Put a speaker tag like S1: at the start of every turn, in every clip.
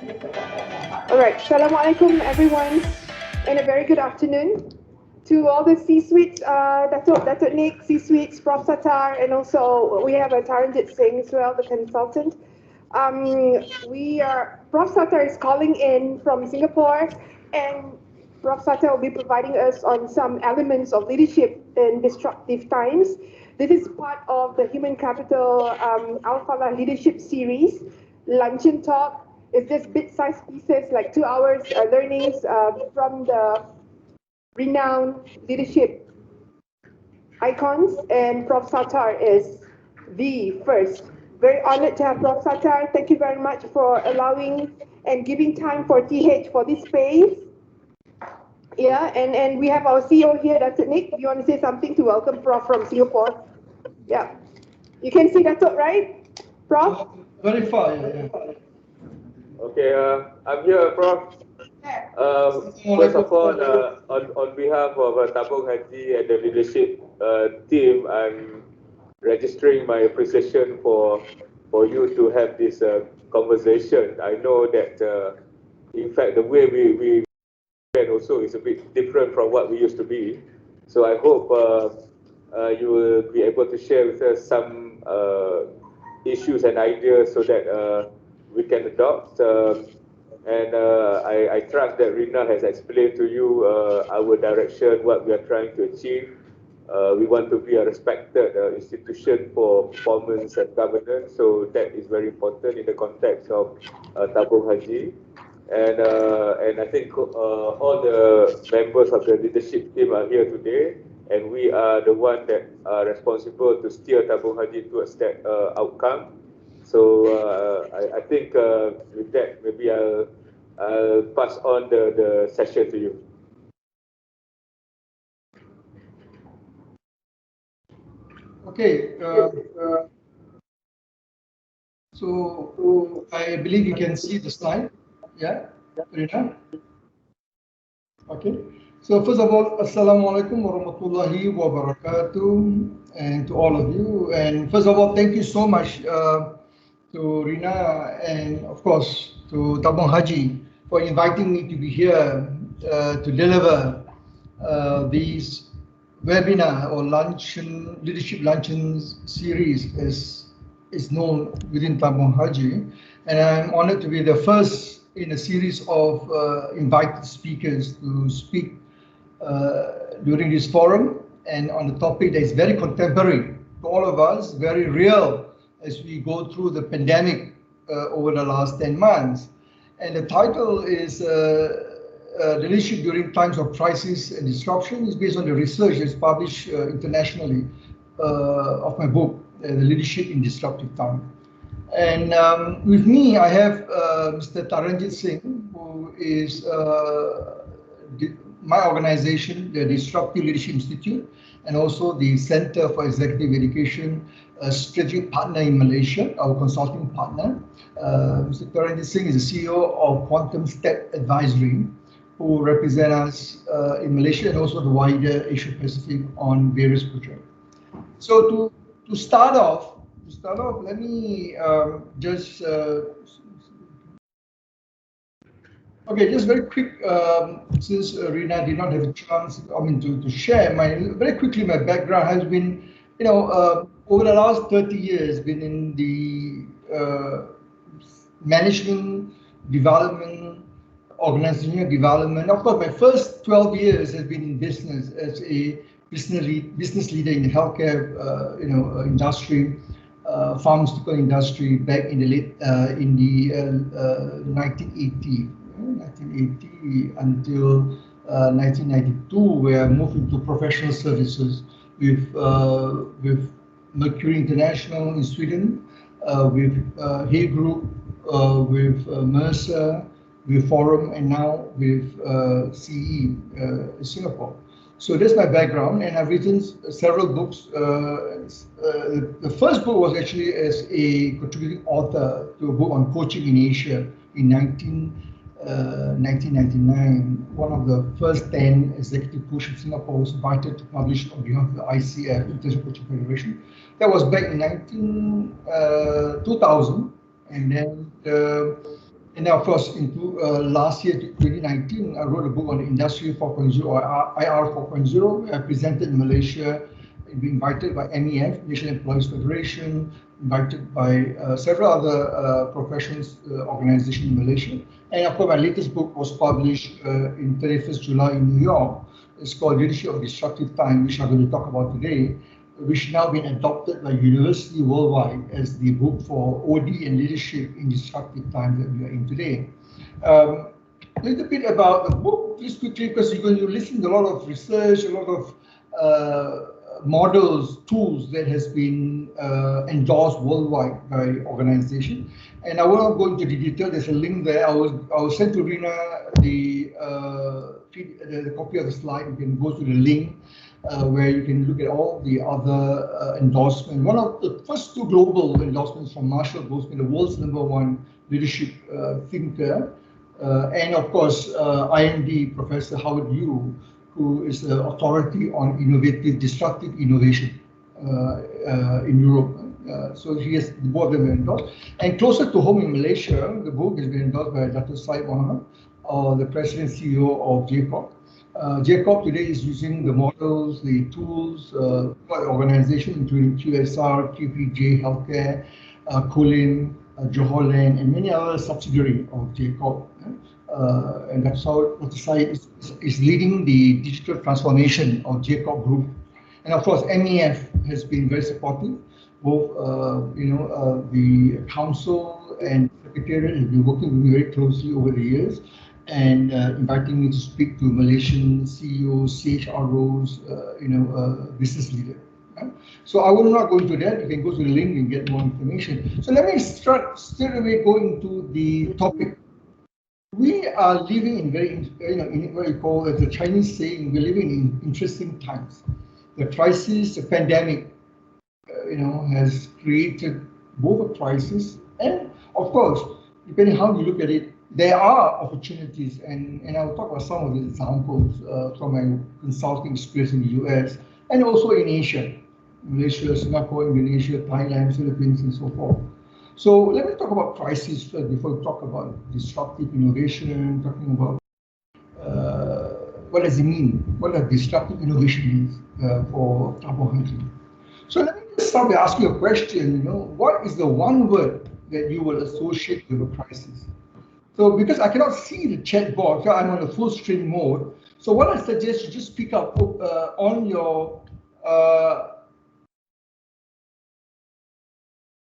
S1: All right, Assalamualaikum everyone, and a very good afternoon to all the C-suites, Datuk Nick, C-suites, Prof. Satar, and also we have a Taranjit Singh as well, the consultant. Prof. Satar is calling in from Singapore, and Prof. Satar will be providing us on some elements of leadership in disruptive times. This is part of the Human Capital Al-Falah Leadership Series, Luncheon Talk. It's just bit-sized pieces, like 2 hours learnings from the renowned leadership icons, and Prof. Satar is the first. Very honored to have Prof. Satar. Thank you very much for allowing and giving time for TH for this space. Yeah, and we have our CEO here, Datuk Nick. Do you want to say something to welcome Prof from Singapore? Yeah. You can see Datuk, right? Prof?
S2: Very far, yeah.
S3: Okay, I'm here, Prof. First of all, on behalf of Tabung Haji and the leadership team, I'm registering my appreciation for you to have this conversation. I know that, in fact, the way we and also is a bit different from what we used to be. So I hope you will be able to share with us some issues and ideas so that we can adopt. I trust that Rina has explained to you our direction, what we are trying to achieve. We want to be a respected institution for performance and governance, so that is very important in the context of Tabung Haji. And I think all the members of the leadership team are here today, and we are the one that are responsible to steer Tabung Haji towards that outcome. So I think with that, maybe I'll pass on the session to you.
S2: Okay. So I believe you can see the slide. Yeah, Rina? Okay. So first of all, Assalamualaikum warahmatullahi wabarakatuh, and to all of you. And first of all, thank you so much to Rina and of course to Tabung Haji for inviting me to be here to deliver these webinar or leadership luncheon series is known within Tabung Haji, and I'm honored to be the first in a series of invited speakers to speak during this forum and on a topic that is very contemporary to all of us, very real as we go through the pandemic over the last 10 months. And the title is Leadership During Times of Crisis and Disruption. Is based on the research that's published internationally of my book, The Leadership in Disruptive Time. And with me, I have Mr. Taranjit Singh, who is my organization, the Disruptive Leadership Institute, and also the Center for Executive Education, a strategic partner in Malaysia, our consulting partner. Mr. Taranjit Singh is the CEO of Quantum Step Advisory, who represent us in Malaysia and also the wider Asia Pacific on various projects. So to start off, let me just very quick, since Rina did not have a chance, to share very quickly my background has been, over the last 30 years, been in the management, development, organizational development. Of course, my first 12 years has been in business as a business leader in the healthcare, industry. Pharmaceutical industry back in the late 1980 until 1992, where I moved into professional services with Mercury International in Sweden, with Hay Group, with Mercer, with Forum, and now with CE Singapore. So that's my background, and I've written several books. The first book was actually as a contributing author to a book on coaching in Asia in 1999. One of the first 10 executive coaches in Singapore was invited to publish on behalf of the ICF, International Coaching Federation. That was back in 2000, and then And of course, into last year, 2019, I wrote a book on Industry 4.0 or IR 4.0. I presented in Malaysia, being invited by MEF, National Employees Federation, invited by several other professions organizations in Malaysia. And of course, my latest book was published in 31st July in New York. It's called Leadership of Disruptive Time, which I'm going to talk about today, which now been adopted by university worldwide as the book for OD and leadership in disruptive times that we are in today. A little bit about the book, just quickly, because you're going to listen to a lot of research, a lot of models, tools that has been endorsed worldwide by organization. And I will not go into the detail. There's a link there. I will send to Rina the copy of the slide. You can go to the link where you can look at all the other endorsements. One of the first two global endorsements from Marshall Goldsmith, the world's #1 leadership thinker, and of course IMD Professor Howard Yu, who is the authority on innovative, disruptive innovation in Europe. So he has both of them endorsed. And closer to home in Malaysia, the book has been endorsed by Dr. Syed Mohammed, the President and CEO of JCOP. JCOP today is using the models, the tools, organizations including QSR, QPJ Healthcare, Colin, Johor Land, and many other subsidiaries of JCOP. And that's how Dr. Syed is leading the digital transformation of JCOP Group. And of course, MEF has been very supportive. Both, the council and secretariat have been working with me very closely over the years, and inviting me to speak to Malaysian CEOs, CHROs, business leaders. So I will not go into that. You can go to the link and get more information. So let me start straight away going to the topic. We are living in very, in what you call the Chinese saying, we're living in interesting times. The crisis, the pandemic, has created both a crisis and, of course, depending how you look at it, there are opportunities, and I'll talk about some of the examples from my consulting experience in the US and also in Asia, Malaysia, Singapore, Indonesia, Thailand, Philippines, and so forth. So let me talk about crisis first before we talk about disruptive innovation, talking about what does it mean? What does disruptive innovation mean for Tabung Haji? So let me just start by asking a question, what is the one word that you will associate with a crisis? So because I cannot see the chat box, I'm on a full screen mode. So what I suggest you just pick up on your,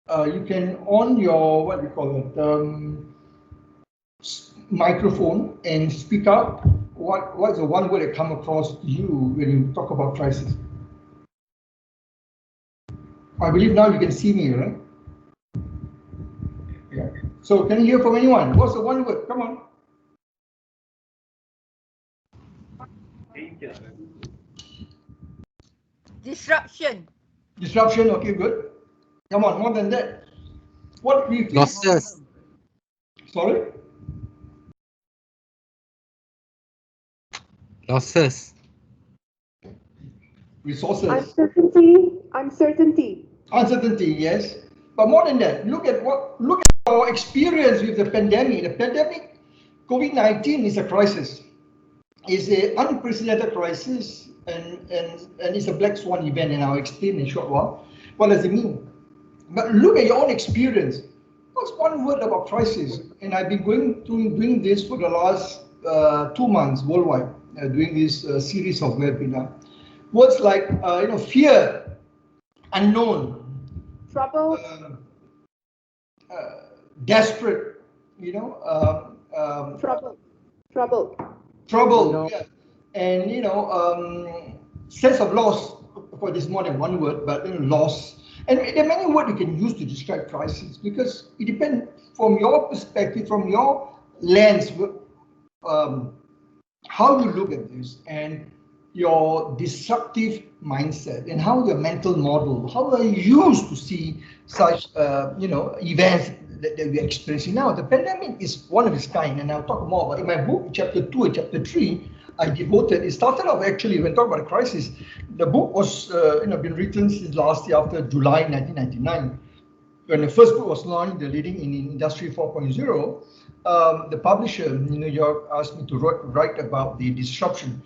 S2: you can on your, what do you call it, microphone and speak up. What's the one word that come across to you when you talk about crisis? I believe now you can see me, right? Yeah. So can you hear from anyone? What's the one word? Come on.
S4: Disruption.
S2: Disruption. Okay, good. Come on, more than that. What we feel?
S5: Losses.
S2: Sorry.
S5: Losses.
S2: Resources.
S1: Uncertainty.
S2: Uncertainty, yes. But more than that, look at our experience with the pandemic. The pandemic, COVID-19 is a crisis. It's an unprecedented crisis, and it's a black swan event, and I'll explain in a short while. What does it mean? But look at your own experience. What's one word about crisis? And I've been doing this for the last 2 months worldwide, doing this series of webinars. Words like fear, unknown,
S1: Trouble.
S2: Desperate, trouble, yeah. And sense of loss. For this more than one word, but loss. And there are many words you can use to describe crisis, because it depends from your perspective, from your lens, how you look at this, and your disruptive mindset, and how your mental model, how are you used to see such events that we're experiencing now. The pandemic is one of its kind, and I'll talk more about it. In my book, chapter 2 and chapter 3, it started off actually when talking about a crisis. The book was been written since last year, after July 1999, when the first book was launched, The Leading in Industry 4.0. the publisher in New York asked me to write about the disruption,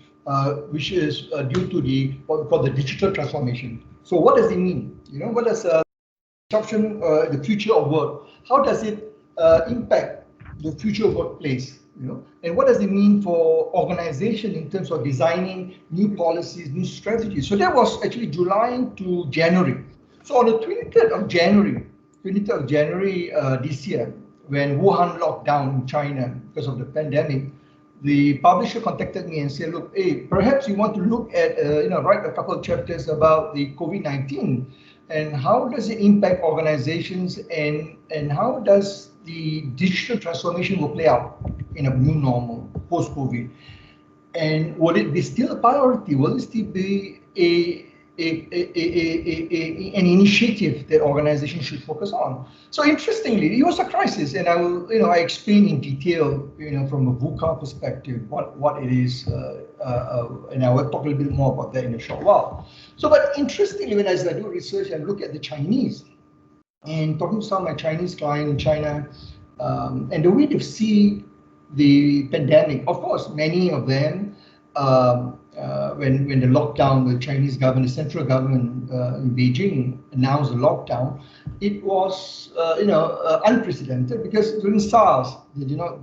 S2: which is due to what we call the digital transformation. So what does it mean? What does disruption, the future of work, how does it impact the future workplace? And what does it mean for organization in terms of designing new policies, new strategies? So that was actually July to January. So on the 23rd of January this year, when Wuhan locked down in China because of the pandemic, the publisher contacted me and said, look, hey, perhaps you want to look at, write a couple of chapters about the COVID-19 and how does it impact organizations and how does the digital transformation will play out in a new normal post-COVID. And will it be still a priority? Will it still be an initiative that organizations should focus on? So interestingly, it was a crisis, and I explain in detail, from a VUCA perspective, what it is, and I will talk a little bit more about that in a short while. So, but interestingly, when as I do research and look at the Chinese, and talking to some of my Chinese clients in China, and the way they see the pandemic, of course, many of them, when the lockdown, the Chinese government, the central government in Beijing announced the lockdown, it was unprecedented because during SARS, they did not,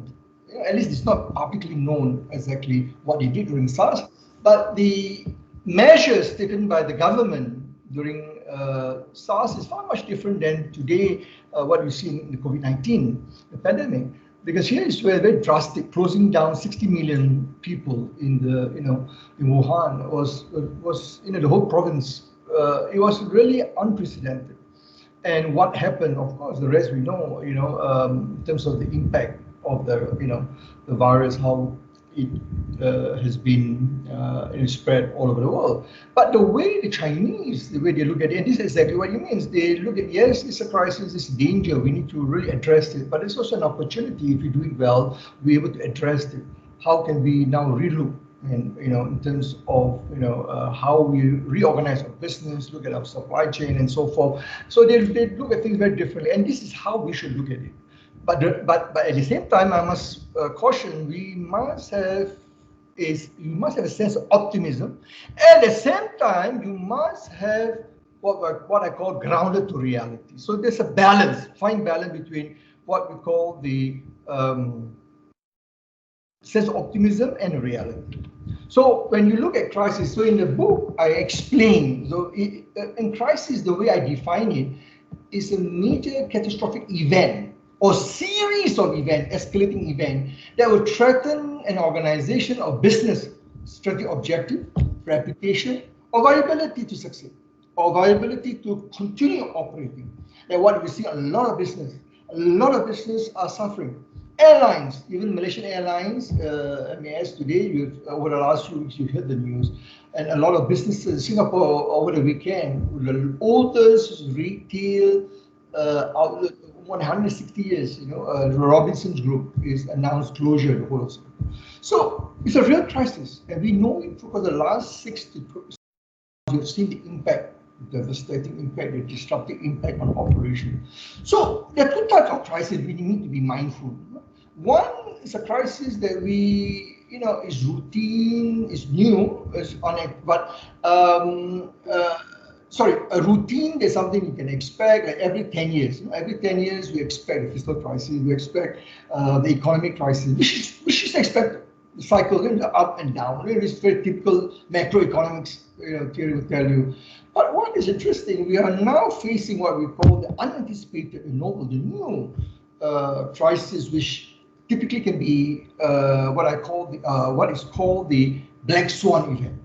S2: at least it's not publicly known exactly what they did during SARS, but the measures taken by the government during SARS is far much different than today, what we see in the COVID-19 pandemic. Because here is very drastic, closing down 60 million people in Wuhan was the whole province. It was really unprecedented. And what happened, of course, the rest we know. In terms of the impact of the virus, how it has been spread all over the world. But the way the Chinese, the way they look at it, and this is exactly what it means. They look at, yes, it's a crisis, it's a danger, we need to really address it, but it's also an opportunity. If you do it well, we're able to address it. How can we now relook and in terms of how we reorganize our business, look at our supply chain and so forth. So they look at things very differently, and this is how we should look at it. But at the same time, I must caution: you must have a sense of optimism. At the same time, you must have what I call grounded to reality. So there's a balance, fine balance between what we call the sense of optimism and reality. So when you look at crisis, so in the book I explain. So in crisis, the way I define it is a major catastrophic event or series of events, escalating event that will threaten an organization or business strategic objective, reputation, or viability to succeed, or viability to continue operating. And what we see, a lot of business are suffering. Airlines, even Malaysian Airlines, MAS today, over the last few weeks, you've heard the news, and a lot of businesses in Singapore over the weekend, the oldest retail outlet, 160 years, the Robinsons Group is announced closure of the whole of Singapore. So it's a real crisis, and we know it for the last 6 to 12 years. You've seen the impact, the devastating impact, the disruptive impact on operation. So there are two types of crises we need to be mindful. One is a crisis that is routine, is new, is on it, but a routine is something you can expect like every 10 years. Every 10 years we expect a fiscal crisis, we expect the economic crisis, which is expected. The cycle is up and down. It is very typical macroeconomics theory will tell you. But what is interesting, we are now facing what we call the unanticipated and novel, the new crisis, which typically can be what is called the black swan event.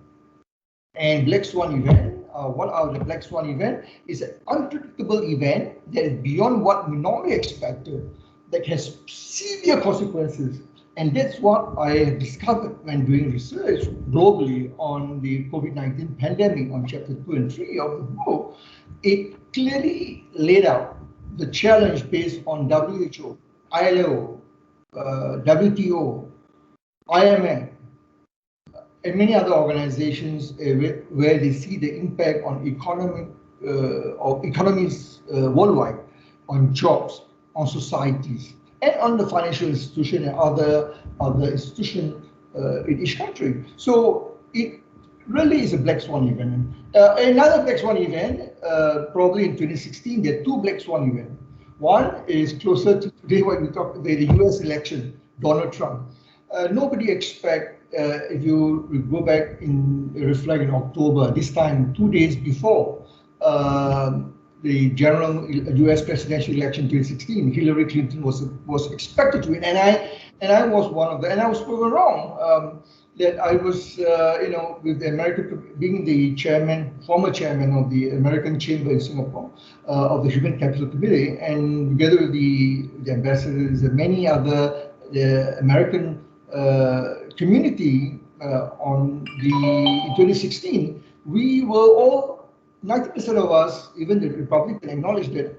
S2: And black swan event, what are the black swan event? Is an unpredictable event that is beyond what we normally expected, that has severe consequences. And that's what I have discovered when doing research globally on the COVID-19 pandemic on chapter 2 and 3 of the book. It clearly laid out the challenge based on WHO, ILO, WTO, IMF, and many other organizations where they see the impact on economies worldwide, on jobs, on societies, and on the financial institution and other institutions in each country. So it really is a black swan event. Another black swan event, probably in 2016, there are two black swan events. One is closer to today when we talk the US election, Donald Trump. Nobody expect, if you go back in reflect in October, this time 2 days before the general US presidential election 2016, Hillary Clinton was expected to win, and I was one of them, and I was proven wrong. That I was, with the American, being the former chairman of the American Chamber in Singapore, of the Human Capital Committee, and together with the ambassadors and many other American community in 2016, we were all, 90% of us, even the Republican, acknowledged that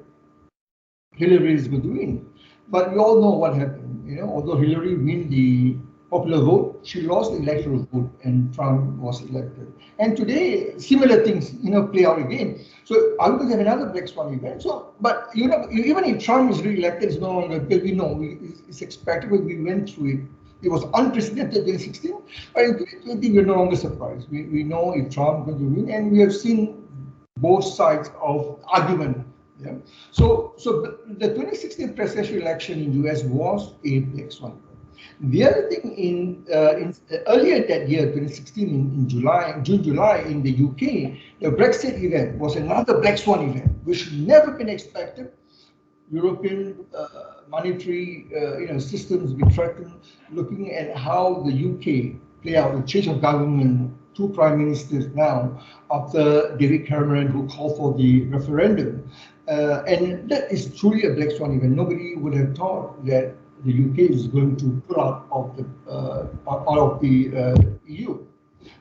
S2: Hillary is going to win. But we all know what happened. Although Hillary win the popular vote, she lost the electoral vote, and Trump was elected. And today, similar things, play out again. So are we going to have another black swan event? So, but even if Trump is re-elected, it's no longer, because we know it's expected. We went through it. It was unprecedented in 2016, but in 2020 we're no longer surprised. We know if Trump is going to win, and we have seen both sides of argument. Yeah. So the 2016 presidential election in US was a black swan. The other thing in earlier that year, 2016, in June, July, in the UK, the Brexit event was another black swan event, which never been expected. European monetary systems be threatened, looking at how the UK play out the change of government, two prime ministers now, after David Cameron, who called for the referendum. And that is truly a black swan event. Nobody would have thought that the UK is going to pull out of the EU.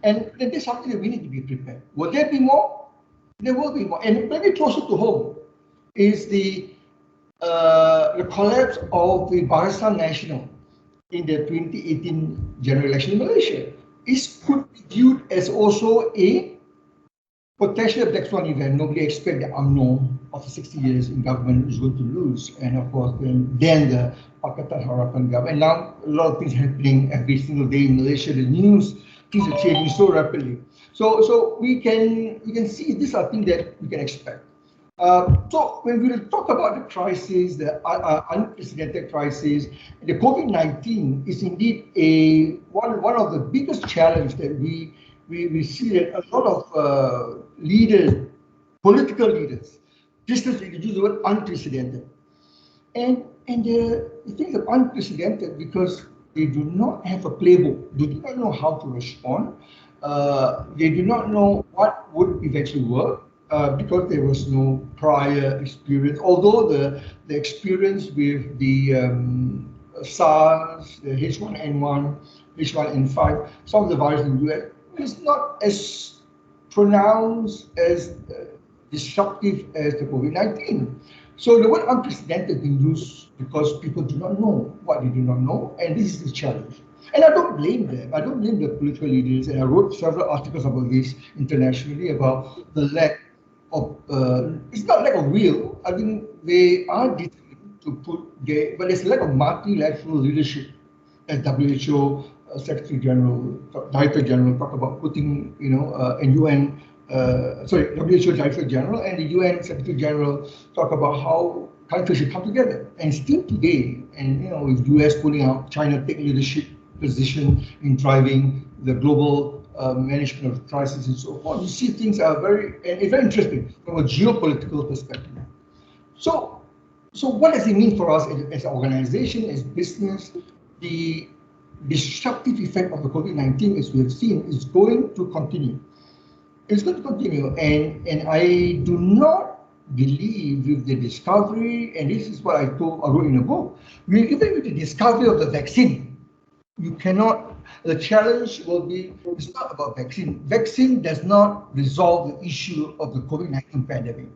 S2: And that is something that we need to be prepared. Will there be more? There will be more. And maybe closer to home is the collapse of the Barisan Nasional in the 2018 general election in Malaysia. It could be viewed as also a potential black swan event. Nobody expects that UMNO, after 60 years in government, is going to lose. And of course, then the Pakatan Harapan government. And now a lot of things happening every single day in Malaysia. The news, things are changing so rapidly. So we can see these are things that we can expect. So when we talk about the crisis, the unprecedented crisis, the COVID-19 is indeed one of the biggest challenges that we see that a lot of leaders, political leaders, business leaders use the word unprecedented. And the thing is unprecedented because they do not have a playbook. They do not know how to respond. They do not know what would eventually work. Because there was no prior experience, although the experience with the SARS, the H1N1, H1N5, some of the viruses in the US is not as pronounced, as disruptive as the COVID-19. So the word unprecedented being used because people do not know what they do not know, and this is the challenge. And I don't blame them. I don't blame the political leaders, and I wrote several articles about this internationally about the lack of, it's not lack of will. I think they are determined to but there's a lack of multilateral leadership, as WHO Secretary General, Director General talk about putting, and UN, WHO Director General and the UN Secretary General talk about how countries should come together. And still today, and with US pulling out, China take leadership position in driving the global management of crisis and so forth. You see things are very interesting from a geopolitical perspective. So what does it mean for us as an organization, as business? The disruptive effect of the COVID-19, as we have seen, is going to continue. It's going to continue, and I do not believe with the discovery, and this is what I wrote in a book, even with the discovery of the vaccine, you cannot. The challenge will be, it's not about vaccine. Vaccine does not resolve the issue of the COVID-19 pandemic.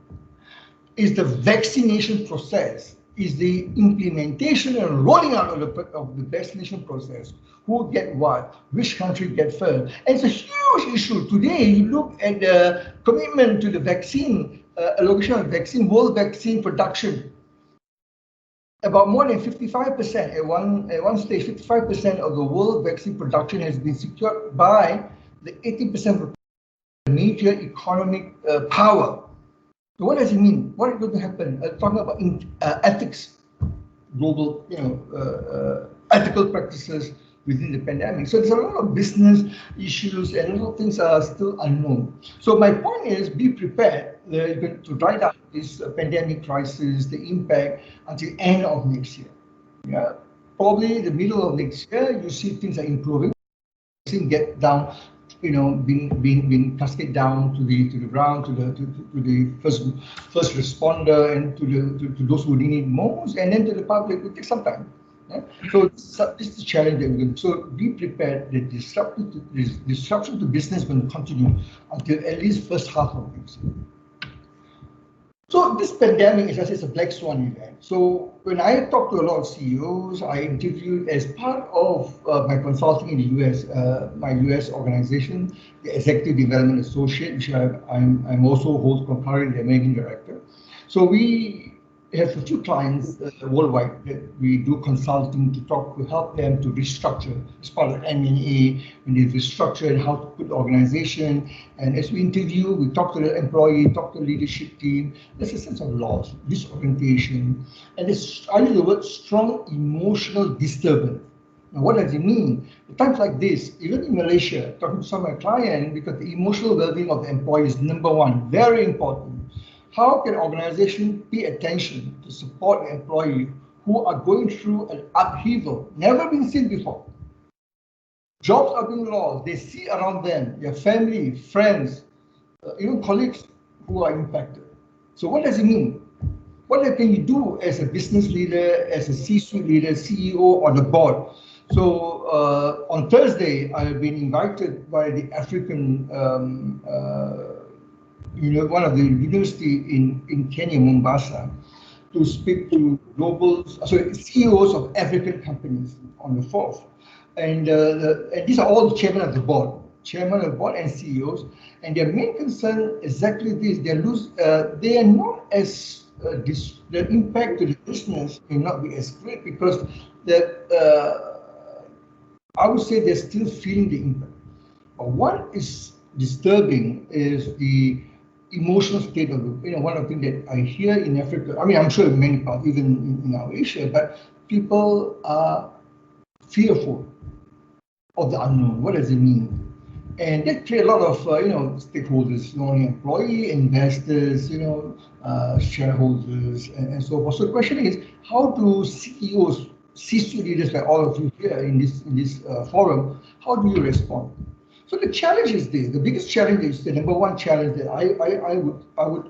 S2: It's the vaccination process, is the implementation and rolling out of the vaccination process. Who get what, which country get first. And it's a huge issue. Today, you look at the commitment to the vaccine, allocation of vaccine, world vaccine production. about more than 55% at one stage, 55% of the world vaccine production has been secured by the 80% of the major economic power. So what does it mean? What is going to happen? Talking about ethics, global, ethical practices within the pandemic. So there's a lot of business issues and a lot of things are still unknown. So my point is, be prepared to ride out this pandemic crisis, the impact until end of next year. Yeah, probably the middle of next year, you see things are improving. Get down, being cascaded down to the ground, to the first responder, and to those who need it most, and then to the public. It will take some time. Yeah? So this is the challenge that we're going to. So be prepared. The disruption to business is going to continue until at least first half of next year. So this pandemic, as I said, is a black swan event. So when I talk to a lot of CEOs, I interviewed as part of my consulting in the US, my US organization, the Executive Development Associate, which I'm also hold concurrent the managing director. So we have a few clients worldwide that we do consulting to help them to restructure as part of M&A, when they restructure and how to put the organization. And as we interview, we talk to the employee, talk to the leadership team. There's a sense of loss, disorientation, and I use the word strong emotional disturbance. Now, what does it mean? At times like this, even in Malaysia, talking to some of my clients, because the emotional well-being of the employee is number one, very important. How can organizations pay attention to support the employee who are going through an upheaval, never been seen before? Jobs are being lost. They see around them, their family, friends, even colleagues who are impacted. So what does it mean? What can you do as a business leader, as a C-suite leader, CEO, or the board? So on Thursday, I've been invited by the African one of the university in Kenya, Mombasa, to speak to CEOs of African companies on the 4th. And these are all the chairman of the board and CEOs. And their main concern is exactly this. They are not as, the impact to the business may not be as great because I would say they're still feeling the impact. But what is disturbing is the emotional state of one of the things that I hear in Africa. I mean, I'm sure in many parts, even in our Asia, but people are fearful of the unknown. What does it mean? And that create a lot of stakeholders, not only employee, investors, shareholders, and so forth. So the question is, how do CEOs, C-suite leaders like all of you here in this forum, how do you respond? So the challenge is this. The biggest challenge is the number one challenge that I would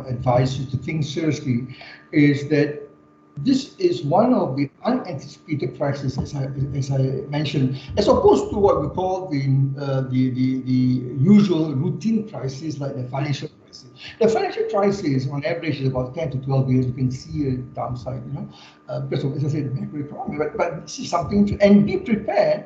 S2: advise you to think seriously is that this is one of the unanticipated crises, as I mentioned, as opposed to what we call the usual routine crisis like the financial crisis. The financial crisis, on average, is about 10 to 12 years. You can see a downside, because of, as I said, the macroeconomy. But this is something and be prepared.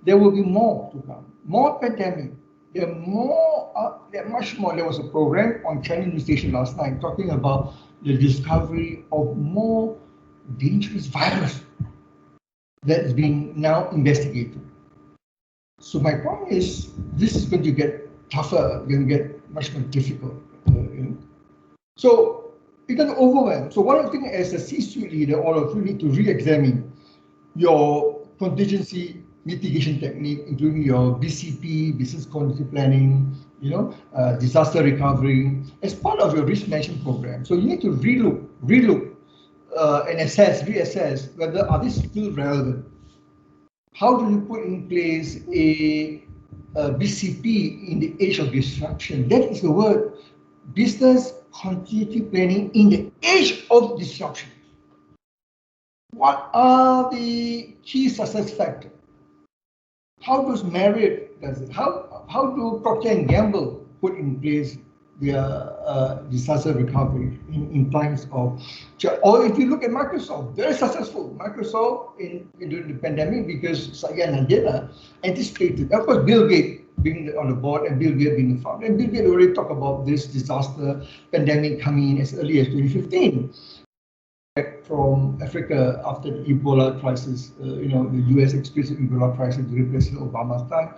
S2: There will be more to come, more pandemic. There are much more. There was a program on Channel News Station last night talking about the discovery of more dangerous virus that is being now investigated. So my point is, this is going to get tougher, going to get much more difficult. So it's going to overwhelm. So one of the things as a C-suite leader, all of you need to re-examine your contingency mitigation technique, including your BCP, business continuity planning, disaster recovery, as part of your risk management program. So you need to relook, and reassess whether are these still relevant. How do you put in place a BCP in the age of disruption? That is the word, business continuity planning in the age of disruption. What are the key success factors? How does Marriott does it? How do Procter & Gamble put in place their disaster recovery in times of, or if you look at Microsoft, very successful. Microsoft during the pandemic because Satya Nadella anticipated. Of course, Bill Gates being on the board and Bill Gates being the founder. And Bill Gates already talked about this disaster pandemic coming in as early as 2015. from Africa after the Ebola crisis, the US experienced the Ebola crisis during President Obama's time.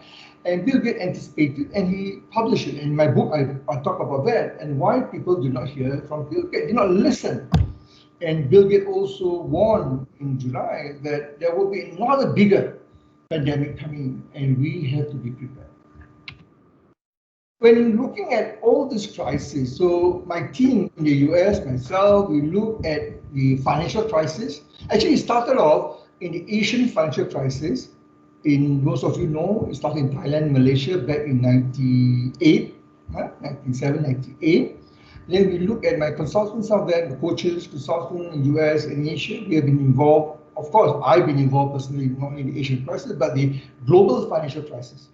S2: And Bill Gates anticipated and he published it. In my book, I talk about that and why people do not hear from Bill Gates, do not listen. And Bill Gates also warned in July that there will be another bigger pandemic coming and we have to be prepared. When looking at all this crisis, so my team in the US, myself, we look at the financial crisis. Actually, it started off in the Asian financial crisis. Most of you know, it started in Thailand, Malaysia back in 98, 97, 98. Then we look at my consultants out there, the coaches, consultants in the US and Asia. We have been involved, of course, I've been involved personally, not in the Asian crisis, but the global financial crisis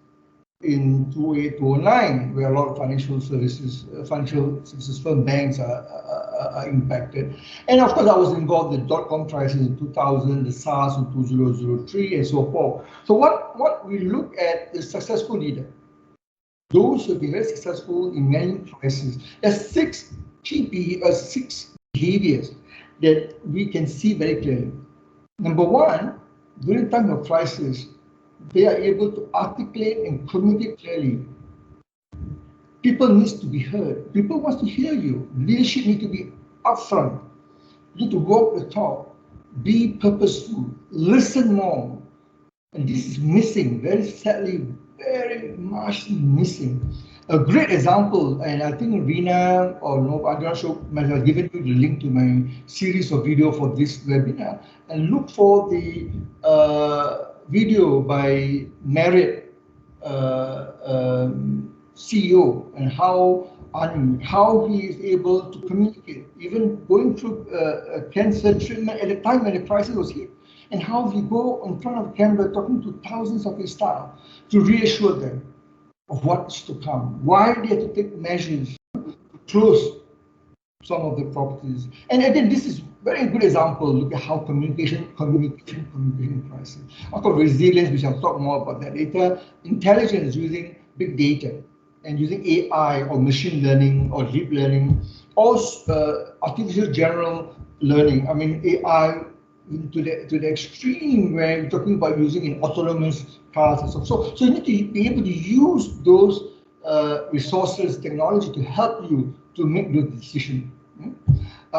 S2: in 2008, 2009, where a lot of financial services firm banks are impacted. And of course, I was involved in the dot-com crisis in 2000, the SARS in 2003, and so forth. So what we look at is successful leader. Those who have been very successful in many crises. There's six behaviors that we can see very clearly. Number one, during time of crisis, they are able to articulate and communicate clearly. People need to be heard. People want to hear you. Leadership needs to be upfront. You need to walk the talk, be purposeful, listen more. And this is missing, very sadly, very much missing. A great example, and I think Rina or no, I'm not sure, I have given you the link to my series of video for this webinar, and look for the video by Marriott CEO and how he is able to communicate, even going through cancer treatment at the time when the crisis was hit, and how he go in front of the camera talking to thousands of his staff to reassure them of what's to come, why they have to take measures to close some of the properties. And again, this is very good example. Look at how communication crisis. Of course, resilience, we shall talk more about that later. Intelligence using big data and using AI or machine learning or deep learning, or artificial general learning. I mean, AI to the extreme where we're talking about using in autonomous cars and so on. So you need to be able to use those resources, technology to help you to make those decisions.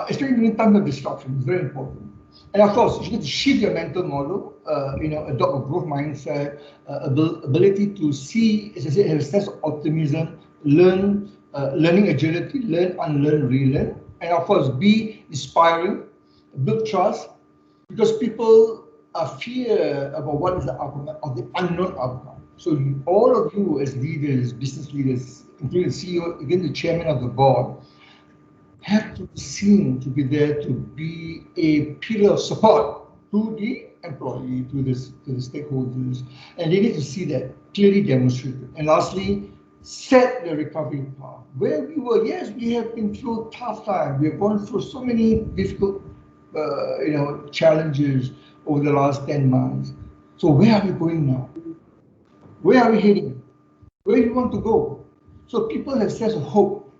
S2: Especially in times of disruption, it's very important. And of course, you need to shift your mental model, adopt a growth mindset, ability to see, as I said, have a sense of optimism, learning agility, learn, unlearn, relearn, and of course, be inspiring, build trust, because people are fear about what is the outcome of the unknown outcome. So all of you as leaders, business leaders, including the CEO, again the chairman of the board, have to be seen to be there to be a pillar of support to the employee, to the stakeholders, and they need to see that clearly demonstrated. And lastly, set the recovery path. Where we were, yes, we have been through tough times. We have gone through so many difficult, challenges over the last 10 months. So where are we going now? Where are we heading? Where do we want to go? So people have sense of hope.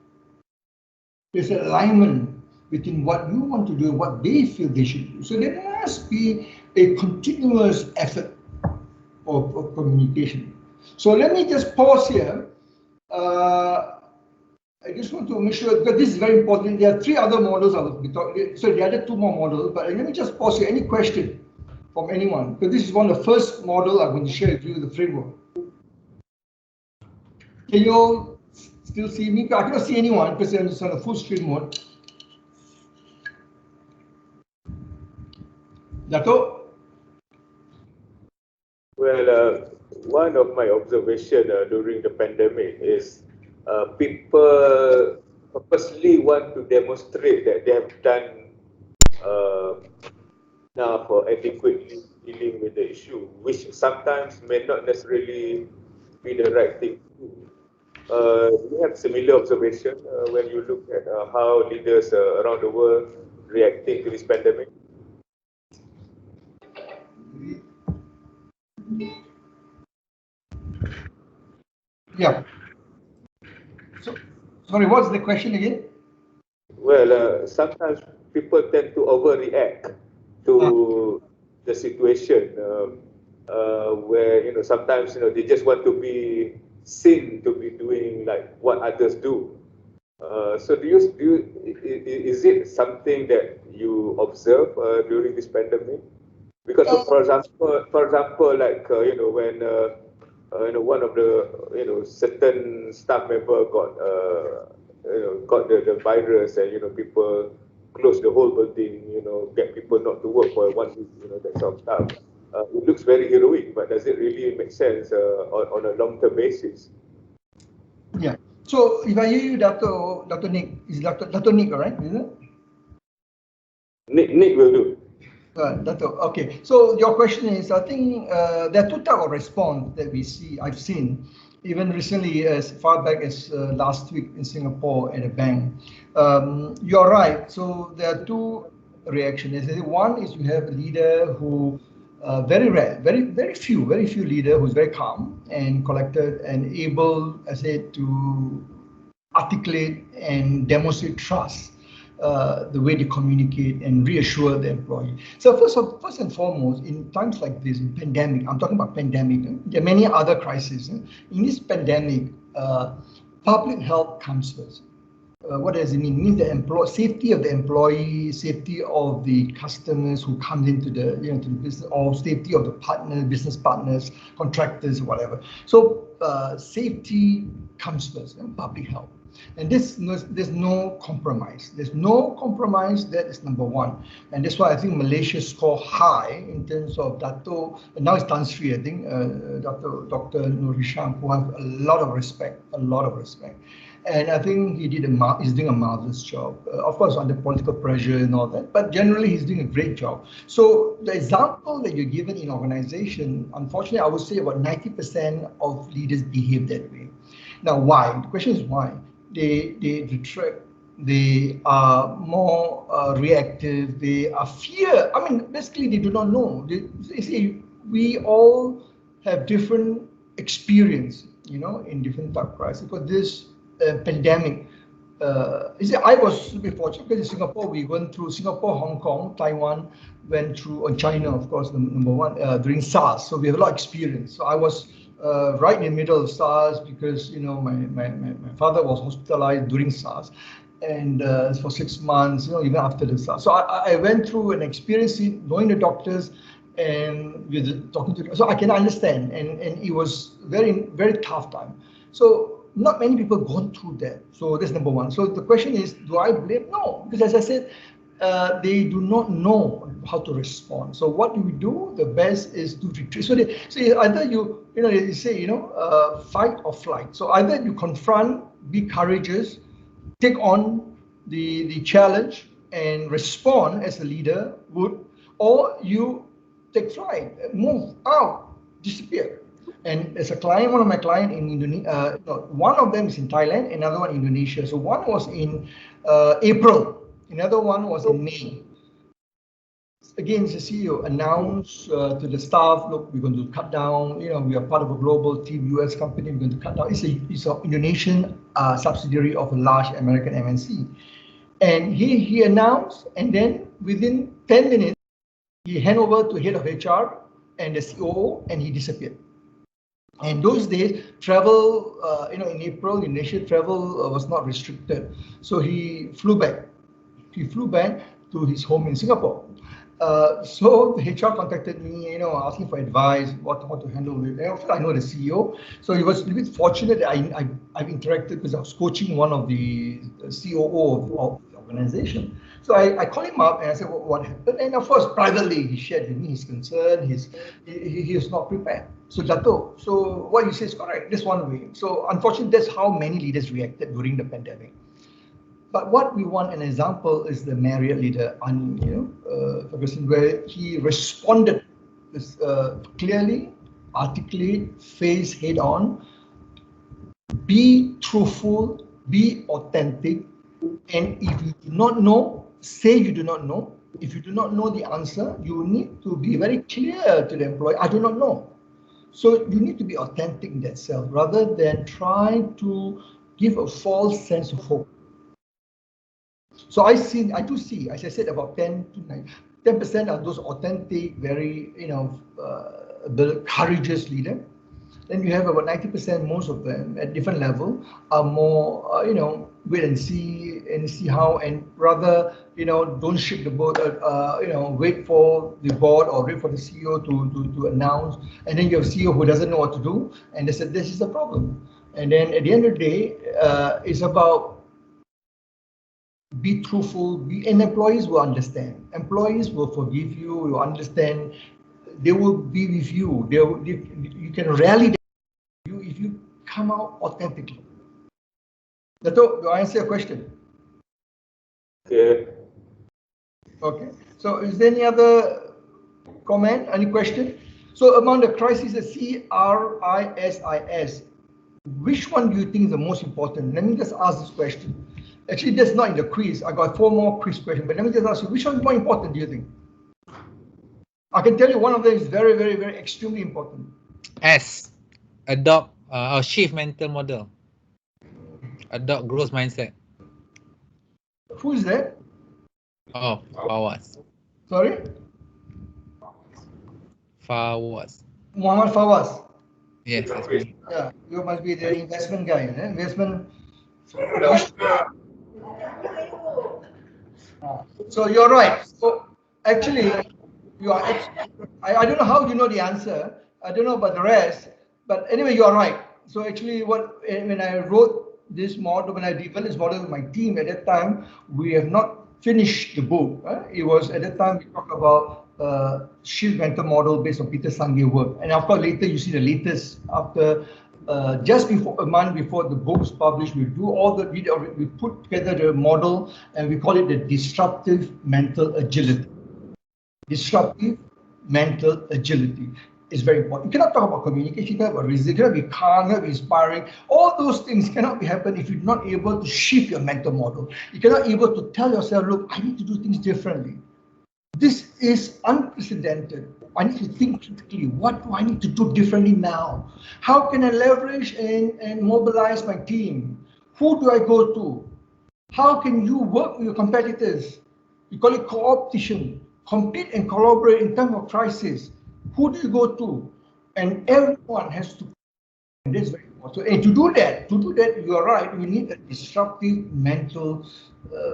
S2: There's an alignment between what you want to do and what they feel they should do. So there must be a continuous effort of communication. So let me just pause here. I just want to make sure, because this is very important. There are three other models I will be talking. So the other two more models, but let me just pause here. Any question from anyone? Because this is one of the first model I'm going to share with you, the framework. Can you all still see me? I cannot see anyone because I'm just on a full screen mode. Dato?
S3: Well, one of my observations during the pandemic is people purposely want to demonstrate that they have done enough or adequately dealing with the issue, which sometimes may not necessarily be the right thing to do. We have similar observation when you look at how leaders around the world reacting to this pandemic.
S2: Yeah. So, sorry, what's the question again?
S3: Well, sometimes people tend to overreact to the situation, where sometimes they just want to be seen to be doing like what others do. So is it something that you observe during this pandemic? Because for example, like when one of the certain staff member got the virus, and people close the whole building, get people not to work for 1 week, that sort of stuff. It looks very heroic, but does it really make sense on a long-term basis?
S2: Yeah. So if I hear you, Dr. Nick, is Dr. Nick, all right? Is it?
S3: Nick will do.
S2: Okay. So your question is, I think there are two types of response that I've seen, even recently, as far back as last week in Singapore at a bank. You're right. So there are two reactions. One is you have a leader who very rare, very few leader who's very calm and collected and able, I said, to articulate and demonstrate trust, the way they communicate and reassure the employee. So first and foremost, in times like this, in pandemic, I'm talking about pandemic. There are many other crises. In this pandemic, public health comes first. What does it mean? It means the safety of the employee, safety of the customers who come into the to the business, or safety of the business partners, contractors, whatever. So safety comes first, public health. And there's no compromise. There's no compromise. That is number one. And that's why I think Malaysia score high in terms of Dato. Now it's Tan Sri, I think, Dr. Nur Hisham, who have a lot of respect. And I think he's doing a marvelous job. Of course, under political pressure and all that, but generally he's doing a great job. So the example that you're given in organization, unfortunately, I would say about 90% of leaders behave that way. Now, why? The question is why? They retract. They are more reactive. They are fear. I mean, basically, they do not know. They say we all have different experience, in different type of crisis. Because this pandemic, I was super fortunate because in Singapore, we went through Singapore, Hong Kong, Taiwan, went through, and China, of course, number one, during SARS. So we have a lot of experience. So I was right in the middle of SARS because, my father was hospitalized during SARS, and for 6 months, even after the SARS. So I went through and experienced it, knowing the doctors and with talking to them. So I can understand, and it was very, very tough time. So not many people gone through that. So that's number one. So the question is, do I blame? No, because as I said, they do not know how to respond. So what do we do? The best is to retreat. So either they say, fight or flight. So either you confront, be courageous, take on the challenge and respond as a leader would, or you take flight, move out, disappear. And as a client, one of my clients in Indonesia, one of them is in Thailand, another one in Indonesia. So one was in April, another one was in May. Again, the CEO announced to the staff, look, we're going to cut down, we are part of a global team, US company, we're going to cut down. It's an Indonesian subsidiary of a large American MNC. And he announced, and then within 10 minutes, he handed over to head of HR and the COO, and he disappeared. And those days, travel, in April, in Asia, travel was not restricted. So he flew back. He flew back to his home in Singapore. So the HR contacted me, asking for advice, what to handle with. And also, I know the CEO. So it was a bit fortunate that I've interacted because I was coaching one of the COO of the organization. So I called him up and I said, what happened? And of course, privately, he shared with me his concern. He is not prepared. So Dato, so what you say is correct. That's one way. So unfortunately, that's how many leaders reacted during the pandemic. But what we want an example is the Marriott leader, Ferguson, where he responded clearly, articulate, face head on, be truthful, be authentic, and if you do not know, say you do not know. If you do not know the answer, you need to be very clear to the employee, I do not know. So you need to be authentic in that self rather than try to give a false sense of hope. So I do see, as I said, about 10% of those authentic, very, the courageous leader. Then you have about 90%, most of them at different level are more, wait and see how, and rather, don't ship the boat, wait for the board or wait for the CEO to announce. And then you have a CEO who doesn't know what to do. And they said, this is the problem. And then at the end of the day, it's about be truthful, and employees will understand. Employees will forgive you, will understand. They will be with you. You can rally you if you come out authentically. Dato', do I answer your question?
S3: Yeah.
S2: Okay. So is there any other comment, any question? So among the crises, the CRISIS, which one do you think is the most important? Let me just ask this question. Actually, that's not in the quiz. I got 4 more quiz questions, but let me just ask you, which one is more important, do you think? I can tell you one of them is very, very, very extremely important.
S4: S, adopt or shift mental model. Adopt growth mindset.
S2: Who is that?
S4: Oh, Fawaz.
S2: Sorry?
S4: Fawaz.
S2: Muhammad Fawaz.
S4: Yes, that's me.
S2: Yeah, you must be the investment guy, investment. So you're right. So actually, you are. I don't know how you know the answer. I don't know about the rest. But anyway, you are right. So actually, when I wrote this model, when I developed this model with my team at that time, we have not finished the book. It was at that time we talked about shift mental model based on Peter Senge work. And of course, later you see the latest after. Just before a month before the book was published, we put together the model and we call it the disruptive mental agility. Disruptive mental agility is very important. You cannot talk about communication, you cannot talk about resilience, you cannot be calm, you cannot be inspiring. All those things cannot be happen if you're not able to shift your mental model. You cannot able to tell yourself, look, I need to do things differently. This is unprecedented. I need to think critically. What do I need to do differently now? How can I leverage and mobilize my team? Who do I go to? How can you work with your competitors? You call it co-opetition. Compete and collaborate in time of crisis. Who do you go to? And everyone has to. And this is very important. And to do that, you are right. You need a disruptive mental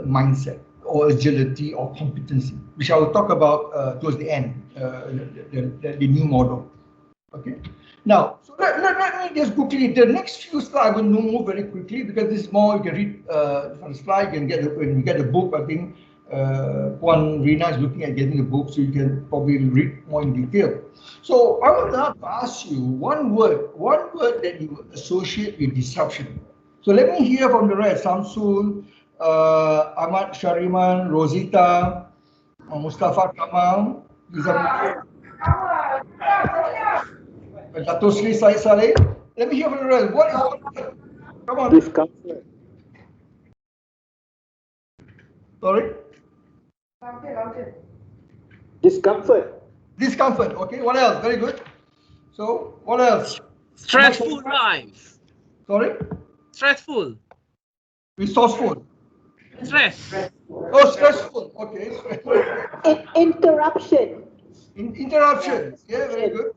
S2: mindset, or agility, or competency, which I will talk about towards the end, the new model. Okay. Now, so let me just quickly, the next few slides I will move very quickly because this is more, you can read from the slide, you can get when you get the book, I think Puan Rina is looking at getting the book, so you can probably read more in detail. So I would like to ask you one word that you associate with disruption. So let me hear from the rest, Samsul, Ahmad Shariman, Rosita, Mustafa Kamal, Dato Sri Said Saleh. Let me hear from the rest. What is one word? Come on.
S3: Discomfort.
S2: Sorry?
S3: Discomfort.
S2: Discomfort. Okay, what else? Very good. So, what else?
S4: Stressful life.
S2: Sorry?
S4: Stressful.
S2: Resourceful.
S4: Stress.
S2: Oh, stressful. Okay.
S1: Interruption.
S2: Interruption. Yeah, very good.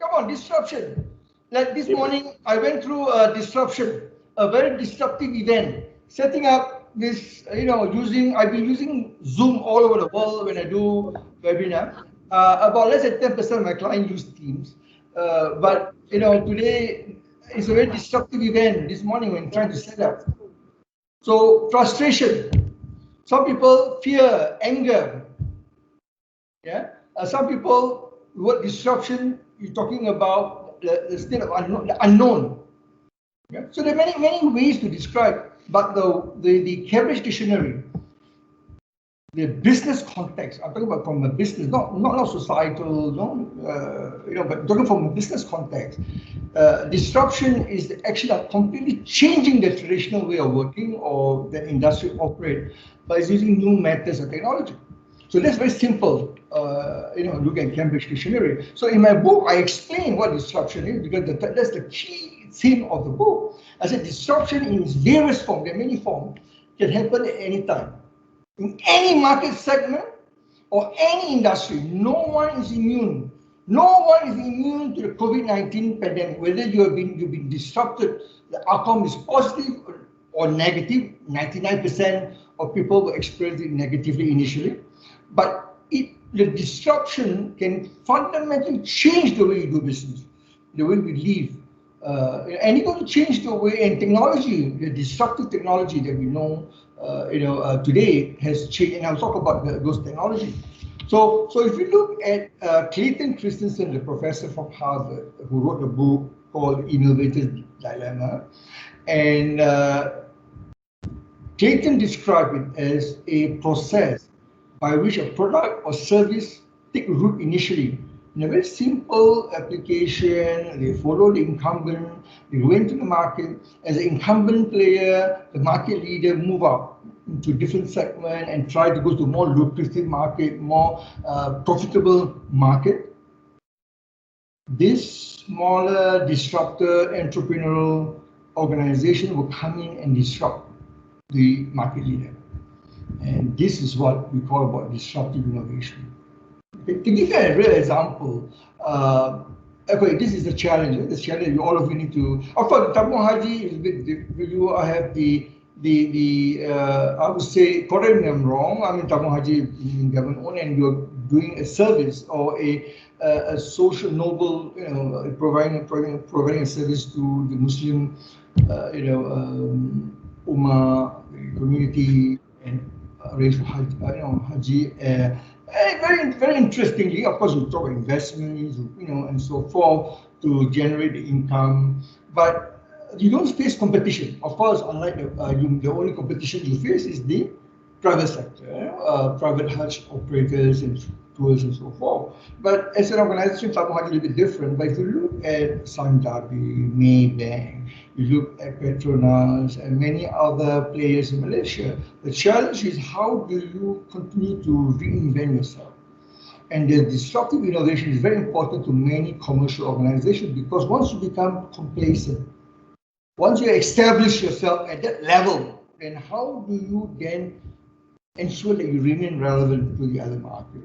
S2: Come on, disruption. Like this morning, I went through a disruption, a very disruptive event. Setting up this, I've been using Zoom all over the world when I do webinar. About less than 10% of my clients use Teams. But, today it's a very disruptive event this morning when trying to set up. So frustration. Some people fear, anger. Yeah. Some people, word disruption, you're talking about the state of unknown, the unknown. Yeah? So there are many ways to describe, but the Cambridge Dictionary, the business context, I'm talking about from a business, not societal, but talking from a business context. Disruption is actually completely changing the traditional way of working or the industry operate by using new methods of technology. So that's very simple, look at Cambridge Dictionary. So in my book, I explain what disruption is because that's the key theme of the book. I said disruption in its various forms, there are many forms, can happen at any time. In any market segment or any industry, no one is immune. No one is immune to the COVID-19 pandemic. Whether you've been disrupted, the outcome is positive or negative. 99% of people will experience it negatively initially, but the disruption can fundamentally change the way you do business, the way we live, and it's going to change the way. And technology, the disruptive technology that we know, today has changed. And I'll talk about those technologies. So if you look at Clayton Christensen, the professor from Harvard, who wrote a book called Innovator's Dilemma, and Clayton described it as a process by which a product or service take root initially in a very simple application. They follow the incumbent, they went to the market. As an incumbent player, the market leader move up into different segment and try to go to more lucrative market, more profitable market. This smaller disruptor entrepreneurial organization will come in and disrupt the market leader. And this is what we call about disruptive innovation. Okay, to give you a real example, okay, this is the challenge. The challenge all of you need to. Of course, Tabung Haji is a bit. You have the I would say, correct me if I'm wrong. I mean, Tabung Haji is government owned, and you're doing a service or a social noble, providing a service to the Muslim, ummah, community, and arrange for Haji. Very interestingly, of course, we talk about investments, and so forth to generate the income, but you don't face competition. Of course, unlike the only competition you face is the private sector, private Hajj operators and tours and so forth. But as an organization, Tabung Haji is a little bit different. But if you look at Sandabi, Maybank, you look at Petronas and many other players in Malaysia, the challenge is how do you continue to reinvent yourself? And the disruptive innovation is very important to many commercial organizations, because once you become complacent, once you establish yourself at that level, then how do you then ensure that you remain relevant to the other market?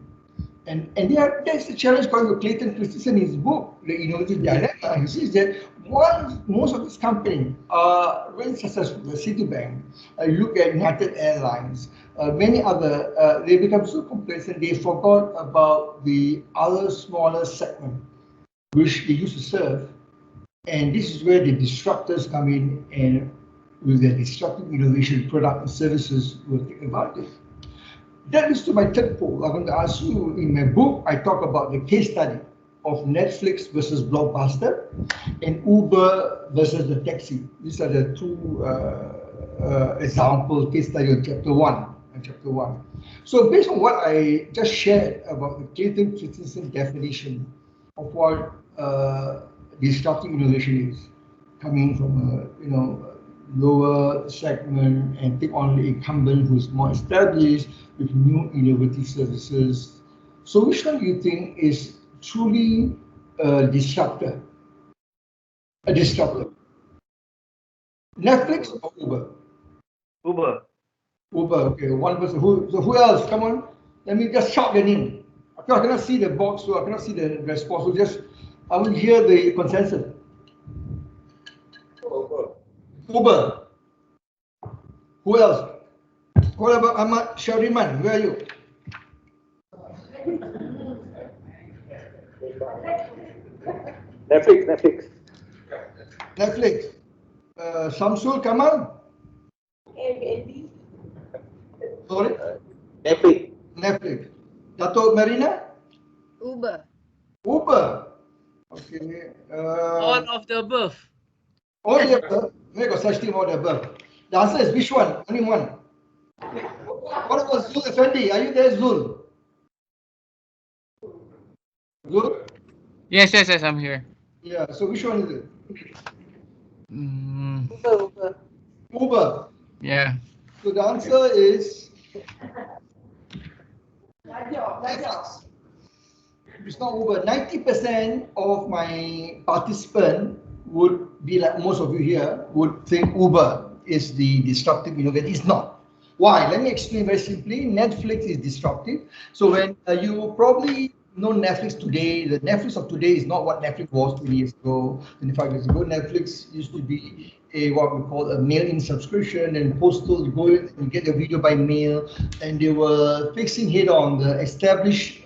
S2: And that's the challenge according to Clayton Christensen in his book, The Innovative Dilemma. He says that most of these companies are very successful. The Citibank, you look at United Airlines, many other, they become so complacent, they forgot about the other smaller segment which they used to serve. And this is where the disruptors come in, and with their disruptive innovation, product and services will take advantage. That leads to my third poll. I'm going to ask you, in my book, I talk about the case study of Netflix versus Blockbuster and Uber versus the taxi. These are the two example case study of chapter one. So based on what I just shared about the Clayton Christensen definition of what disruptive innovation is, coming from a lower segment and take on the incumbent who's more established with new innovative services. So which one do you think is truly a disruptor? A disruptor. Netflix or Uber?
S5: Uber.
S2: Uber, okay, one person. Who else? Come on. Let me just shout the name. I cannot see the box, so I cannot see the response. So just, I will hear the consensus. Uber. Who else? What about Ahmad Shariman? Where are you?
S3: Netflix.
S2: Samsul Kamal?
S1: Airbnb.
S2: Sorry?
S3: Netflix.
S2: Dato' Marina?
S6: Uber.
S2: Okay.
S7: All of the above.
S2: All the above? Where got such thing all the above? The answer is which one? Only one. What about Zul Effendi? Are you there, Zul? Zul?
S7: Yes, I'm here.
S2: Yeah, so which one is it? Uber.
S7: Yeah.
S2: So the answer is it's not Uber. 90% of my participants would be like most of you here, would think Uber is the disruptive innovator. It's not. Why? Let me explain very simply. Netflix is disruptive. So when you probably know Netflix today, the Netflix of today is not what Netflix was 20 years ago, 25 years ago. Netflix used to be what we call a mail-in subscription and postal. You go in and you get your video by mail, and they were fixing head on the established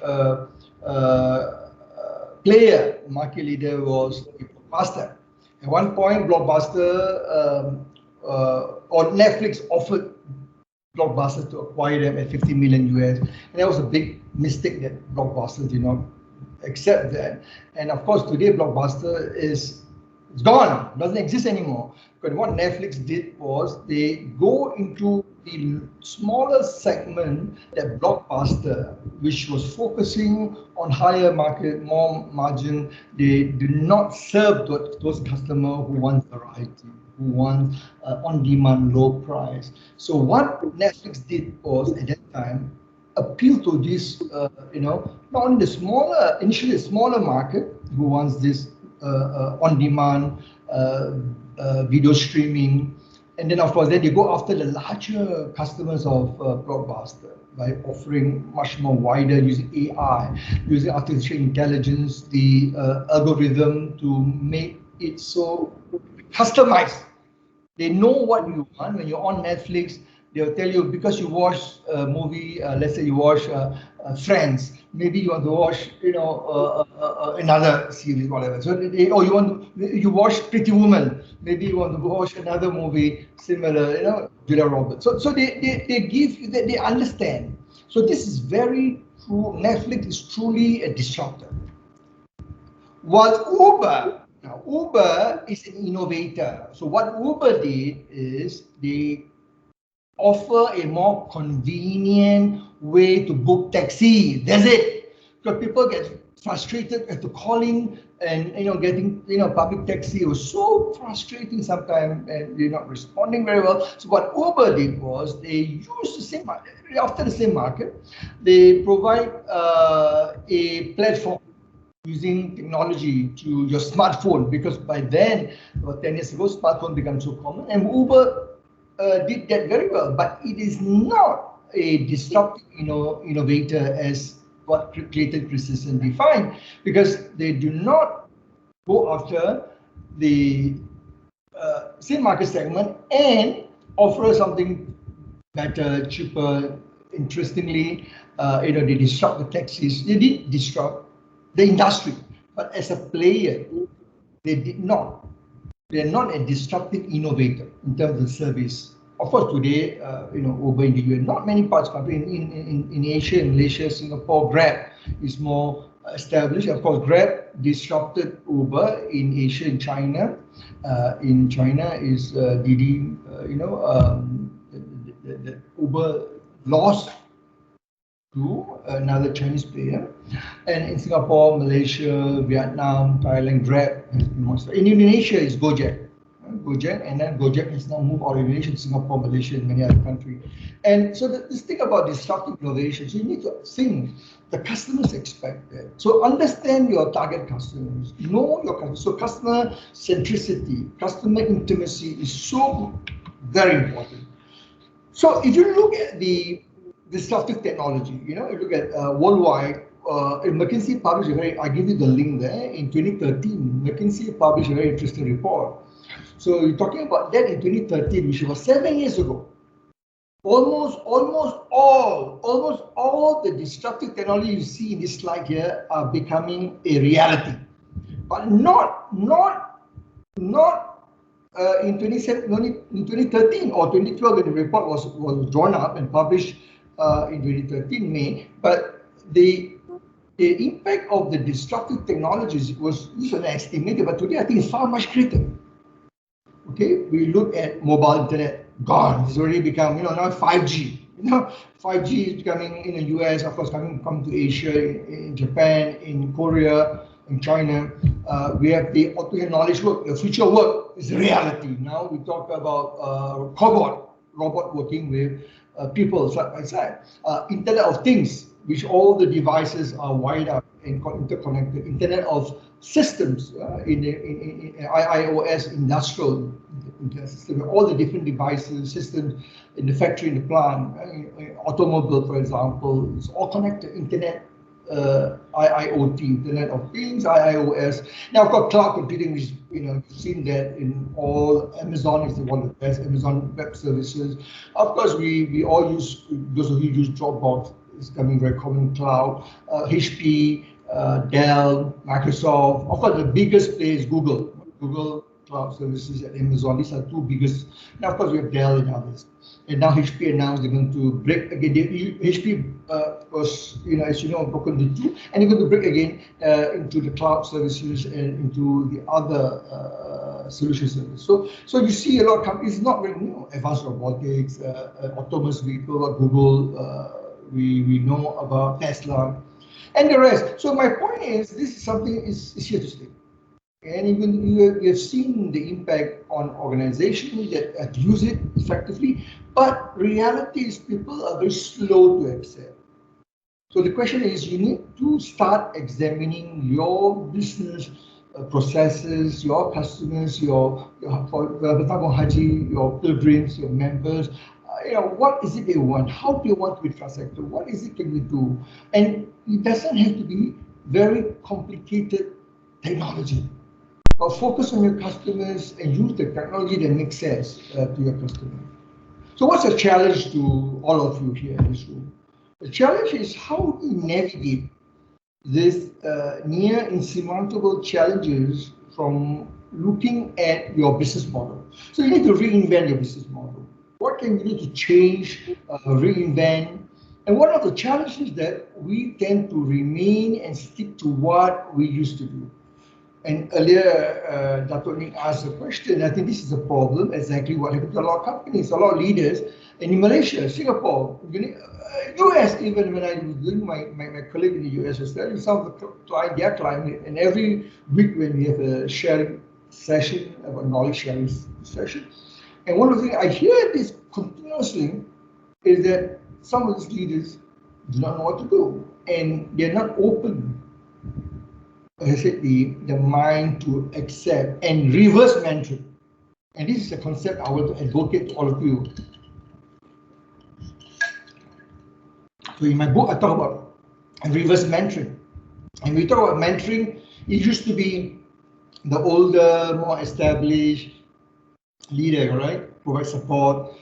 S2: player. Market leader was Blockbuster. At one point, Blockbuster or Netflix offered Blockbuster to acquire them at 50 million US, and that was a big mistake that Blockbuster did not accept that. And of course, today Blockbuster is gone, doesn't exist anymore. But what Netflix did was they go into the smaller segment that Blockbuster, which was focusing on higher market, more margin. They do not serve those customers who want variety, who want on-demand, low price. So what Netflix did was at that time appeal to this, not only the smaller, initially a smaller market who wants this on-demand video streaming, and then of course then you go after the larger customers of Blockbuster by offering much more wider, using AI, using artificial intelligence, the algorithm to make it so customized. They know what you want. When you're on Netflix, they'll tell you, because you watch a movie, let's say you watch Friends, maybe you want to watch, another series, whatever. So, you watch Pretty Woman, maybe you want to watch another movie similar, Julia Roberts. So they give you that, they understand. So this is very true. Netflix is truly a disruptor. While Uber is an innovator. So what Uber did is they offer a more convenient way to book taxi. That's it. Because people get frustrated at the calling and getting public taxi. It was so frustrating sometimes, and they're not responding very well. So what Uber did was they used the same market. After the same market, they provide a platform using technology to your smartphone, because by then, about 10 years ago, smartphone became so common, and Uber did that very well. But it is not a disruptive innovator as what Clayton Christensen defined, because they do not go after the same market segment and offer something better, cheaper. Interestingly, they disrupt the taxis. They did disrupt the industry, but as a player, they did not. They are not a disruptive innovator in terms of service. Of course, today, Uber in the US, not many parts of the country, in Asia, in Malaysia, Singapore, Grab is more established. Of course, Grab disrupted Uber in Asia, in China. In China is Didi, the Uber lost to another Chinese player, and in Singapore, Malaysia, Vietnam, Thailand, Grab has been more. In Indonesia is Gojek, and then Gojek has now moved out of Indonesia to Singapore, Malaysia, and many other countries. And so this thing about disruptive innovation, so you need to think the customers expect that. So understand your target customers, know your customers. So customer centricity, customer intimacy is so very important. So if you look at the disruptive technology, you look at worldwide, McKinsey published I give you the link there, in 2013, McKinsey published a very interesting report. So you're talking about that in 2013, which was 7 years ago. Almost all the disruptive technology you see in this slide here are becoming a reality, but not in 2013 or 2012 when the report was drawn up and published in 2013 May. But the impact of the disruptive technologies was usually estimated, but today I think it's far much greater. Okay, we look at mobile internet, gone. It's already become, now 5G. 5G is becoming in the US, of course, coming to Asia, in Japan, in Korea, in China. We have the automated knowledge work. The future work is reality. Now we talk about robot working with people side by side. Internet of Things, which all the devices are wired up and interconnected. Internet of Systems, in iOS industrial internet system, where all the different devices, systems in the factory, in the plant, automobile, for example, it's all connected, internet, IIoT, Internet of Things, IIOS. Now, of course, cloud computing, which, you've seen that in all. Amazon is one of the best, Amazon Web Services. Of course, we all use, those of you who use Dropbox, it's becoming very common cloud. HP, Dell, Microsoft. Of course, the biggest player is Google. Google Cloud Services and Amazon. These are two biggest. Now, of course, we have Dell and others. And now HP announced they're going to break again. HP was, as you know, broken into two, and they're going to break again into the cloud services and into the other solution services. So you see a lot of companies, not very new, advanced robotics, autonomous vehicle, Google. We know about Tesla, and the rest. So my point is, this is something is here to stay. And even you have seen the impact on organizations that use it effectively, but reality is people are very slow to accept. So the question is, you need to start examining your business processes, your customers, for the Tabung Haji, your pilgrims, your members. What is it they want? How do you want to be transacted? What is it can we do? And it doesn't have to be very complicated technology. But focus on your customers and use the technology that makes sense to your customer. So what's the challenge to all of you here in this room? The challenge is how do you navigate this near insurmountable challenges from looking at your business model. So you need to reinvent your business model. What can you do to change, reinvent? And one of the challenges that we tend to remain and stick to what we used to do. And earlier, Dato' Nick asked a question. I think this is a problem, exactly what happened to a lot of companies, a lot of leaders. And in Malaysia, Singapore, US, even when I was doing my colleague in the US was telling some of their clients, and every week when we have a sharing session, about knowledge sharing session, and one of the things I hear this continuously is that some of these leaders do not know what to do, and they're not open, as I said, the mind to accept and reverse mentoring. And this is a concept I want to advocate to all of you. So in my book, I talk about reverse mentoring. And we talk about mentoring, it used to be the older, more established leader, right? Provide support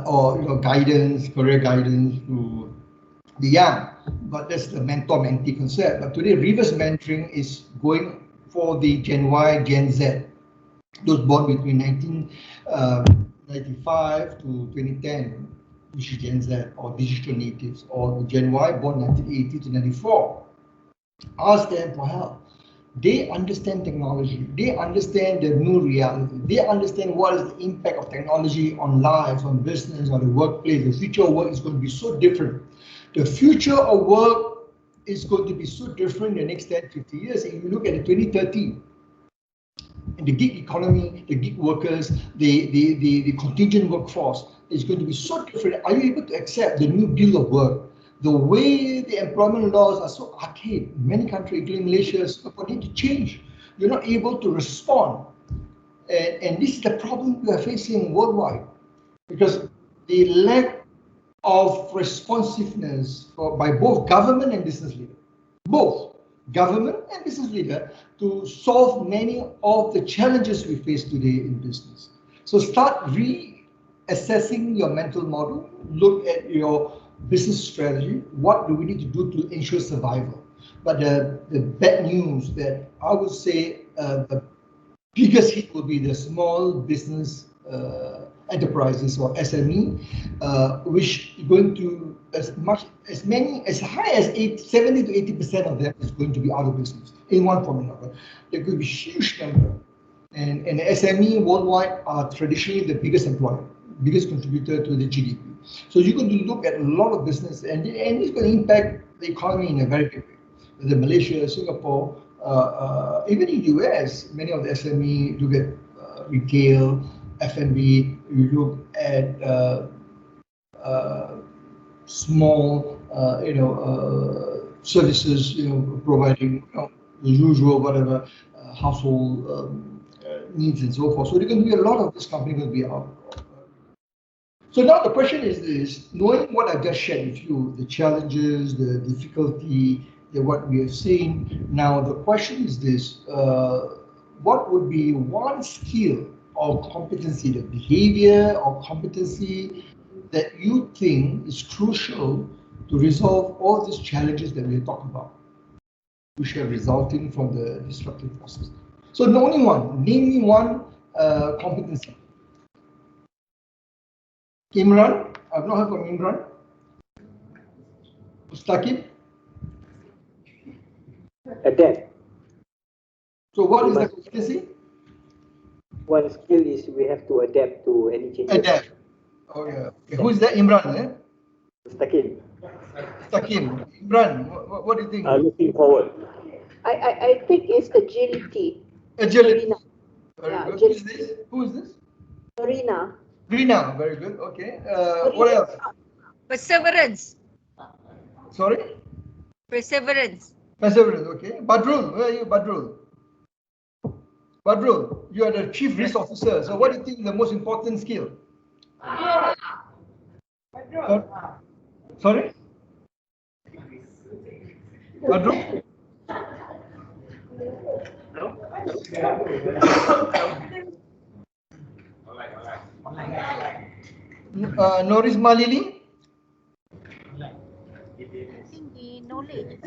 S2: or guidance, career guidance to the young. But that's the mentor-mentee concept. But today, reverse mentoring is going for the Gen Y, Gen Z, those born between 1995 to 2010, which is Gen Z or digital natives, or the Gen Y born 1980 to 94. Ask them for help. They understand technology. They understand the new reality. They understand what is the impact of technology on lives, on business, on the workplace. The future of work is going to be so different. The future of work is going to be so different in the next 10, 50 years. If you look at the 2030, and the gig economy, the gig workers, the contingent workforce is going to be so different. Are you able to accept the new deal of work? The way the employment laws are so archaic in many countries, including Malaysia, Singapore, need to change. You're not able to respond. And this is the problem we are facing worldwide, because the lack of responsiveness by both government and business leaders, both government and business leader, to solve many of the challenges we face today in business. So start reassessing your mental model, look at your business strategy. What do we need to do to ensure survival? But the bad news that I would say the biggest hit will be the small business enterprises or SME, which is going to as high as 70 to 80% of them is going to be out of business in one form or another. There could be a huge number, and the SME worldwide are traditionally the biggest employer, biggest contributor to the GDP. So you're going to look at a lot of business, and it's going to impact the economy in a very big way. The Malaysia, Singapore, even in US, many of the SME look at retail, F&B. You look at small, services, providing the usual whatever household needs and so forth. So there can be a lot of this company will be out. So now the question is this: knowing what I've just shared with you, the challenges, the difficulty, what we have seen. Now the question is this: what would be one skill or competency, the behavior or competency that you think is crucial to resolve all these challenges that we're talking about, which are resulting from the disruptive process? So only one, name me one competency. Imran, I've not heard from Imran. Mustaqim?
S5: Adapt.
S2: So what is the competency?
S5: One skill is we have to adapt to any changes.
S2: Adapt. Oh yeah. Okay. Who is that? Imran?
S5: Mustaqim.
S2: Mustaqim. Imran, what do you think?
S3: Looking forward.
S6: I think it's agility.
S2: Agility. Very
S6: Yeah,
S2: good. Who is this? Who is this?
S6: Marina.
S2: Rina. Very good. Okay. What else?
S8: Perseverance.
S2: Sorry?
S8: Perseverance.
S2: Perseverance. Okay. Badrul. Where are you, Badrul? Badrul, you are the chief risk officer. So what do you think is the most important skill? Sorry? Badrul? Noris Malili?
S8: The knowledge.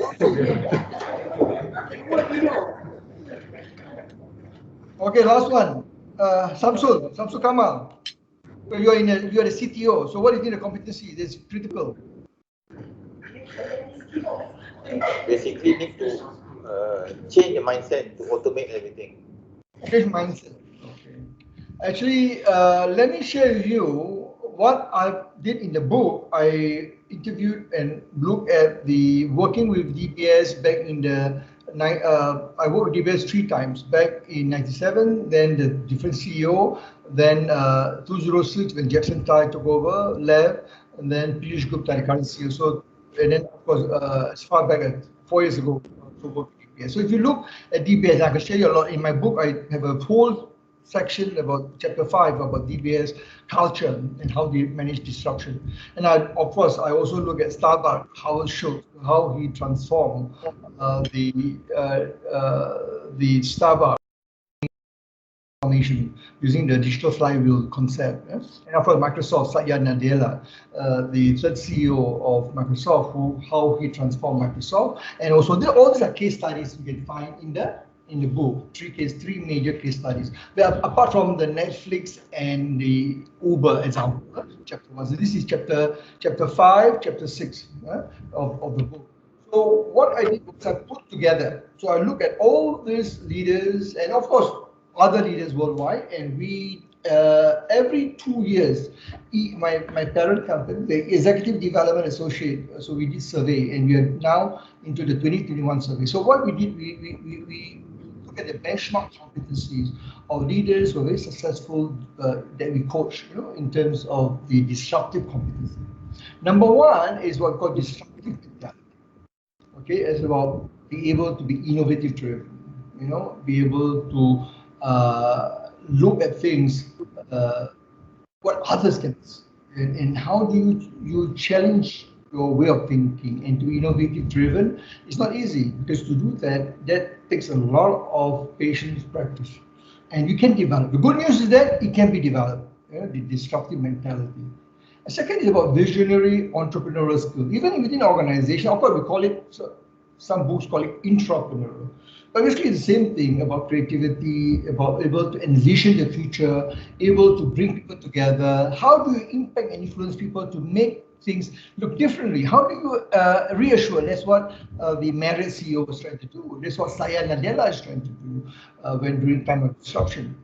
S2: Okay, last one. Samsul Kamal. So you are the CTO. So what do you think the competency is critical?
S9: Basically need to change the mindset to automate everything.
S2: Change mindset. Okay. Actually, let me share with you what I did in the book. I interviewed and looked at the working with DBS back in the I worked with DBS 3 times, back in 97, then the different CEO, then 2006 when Jackson Tai took over, left, and then Piyush Gupta, the current CEO. So, and then of course, as far back as 4 years ago, so worked with DBS. So if you look at DBS, I can share you a lot. In my book, I have a whole section about chapter 5 about DBS culture and how they manage disruption. And of course, I also look at Starbucks, how he transformed the Starbucks transformation using the digital flywheel concept. Yes? And of course, Microsoft, Satya Nadella, the third CEO of Microsoft, how he transformed Microsoft. And also, all these are case studies you can find in the book, three major case studies. Apart from the Netflix and the Uber example, chapter 1. So this is chapter 5, chapter 6 of the book. So what I did was I put together. So I look at all these leaders and of course other leaders worldwide, and we every 2 years, my parent company, the Executive Development Associate, so we did survey, and we are now into the 2021 survey. So what we did, we look at the benchmark competencies of leaders who are very successful that we coach, in terms of the disruptive competency. Number one is what we call disruptive mentality. Okay, it's about being able to be innovative driven, be able to look at things, what others can do, and how do you challenge your way of thinking and to be innovative driven. It's not easy, because to do that takes a lot of patience, practice, and you can develop. The good news is that it can be developed, the disruptive mentality. The second is about visionary entrepreneurial skill. Even within organization, of course we call it, some books call it intrapreneurial. But basically it's the same thing about creativity, about able to envision the future, able to bring people together. How do you impact and influence people to make things look differently? How do you reassure? That's what the Marriott CEO was trying to do. That's what Satya Nadella is trying to do when during time of disruption.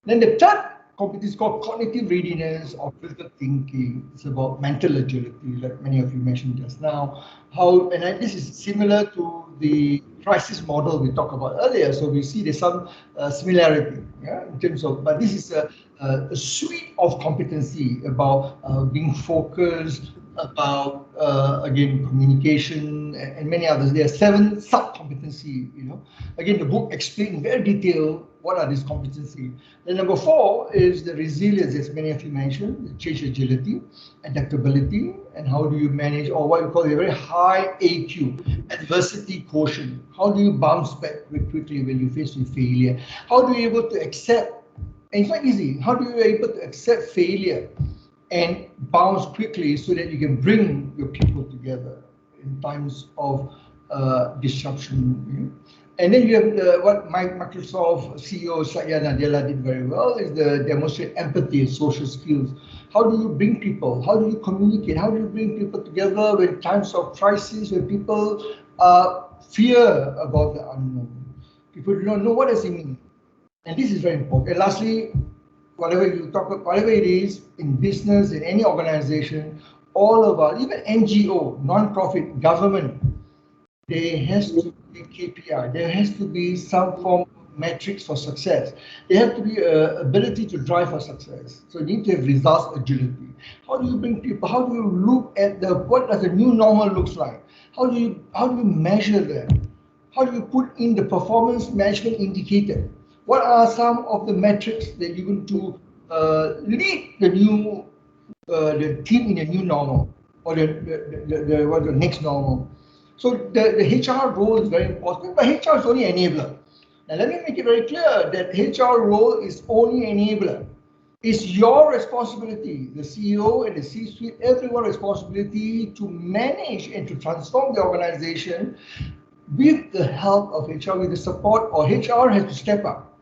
S2: Then the third competency is called cognitive readiness or critical thinking. It's about mental agility, like many of you mentioned just now. This is similar to the crisis model we talked about earlier. So we see there's some similarity, in terms of, but this is a suite of competency about being focused, about again communication and many others. There are 7 sub-competency. Again, the book explains in very detail what are these competency. Then number 4 is the resilience, as many of you mentioned, the change agility, adaptability, and how do you manage, or what we call a very high AQ, adversity quotient. How do you bounce back quickly when you face with failure? How do you able to accept, and it's not easy, how do you able to accept failure and bounce quickly so that you can bring your people together in times of disruption. And then you have what Microsoft CEO Satya Nadella did very well is the demonstrate empathy and social skills. How do you bring people? How do you communicate? How do you bring people together when times of crisis, when people fear about the unknown? People do not know what does it mean. And this is very important. And lastly, whatever you talk about, whatever it is in business, in any organization, all about, even NGO, non-profit, government, there has to be KPI. There has to be some form of metrics for success. There has to be ability to drive for success. So you need to have results agility. How do you bring people? How do you look at what does the new normal looks like? How do you measure that? How do you put in the performance management indicator? What are some of the metrics that you're going to lead the team in a new normal, or the next normal? So the HR role is very important, but HR is only enabler. Now let me make it very clear that HR role is only enabler. It's your responsibility, the CEO and the C-suite, everyone's responsibility to manage and to transform the organization with the help of HR, with the support, or HR has to step up.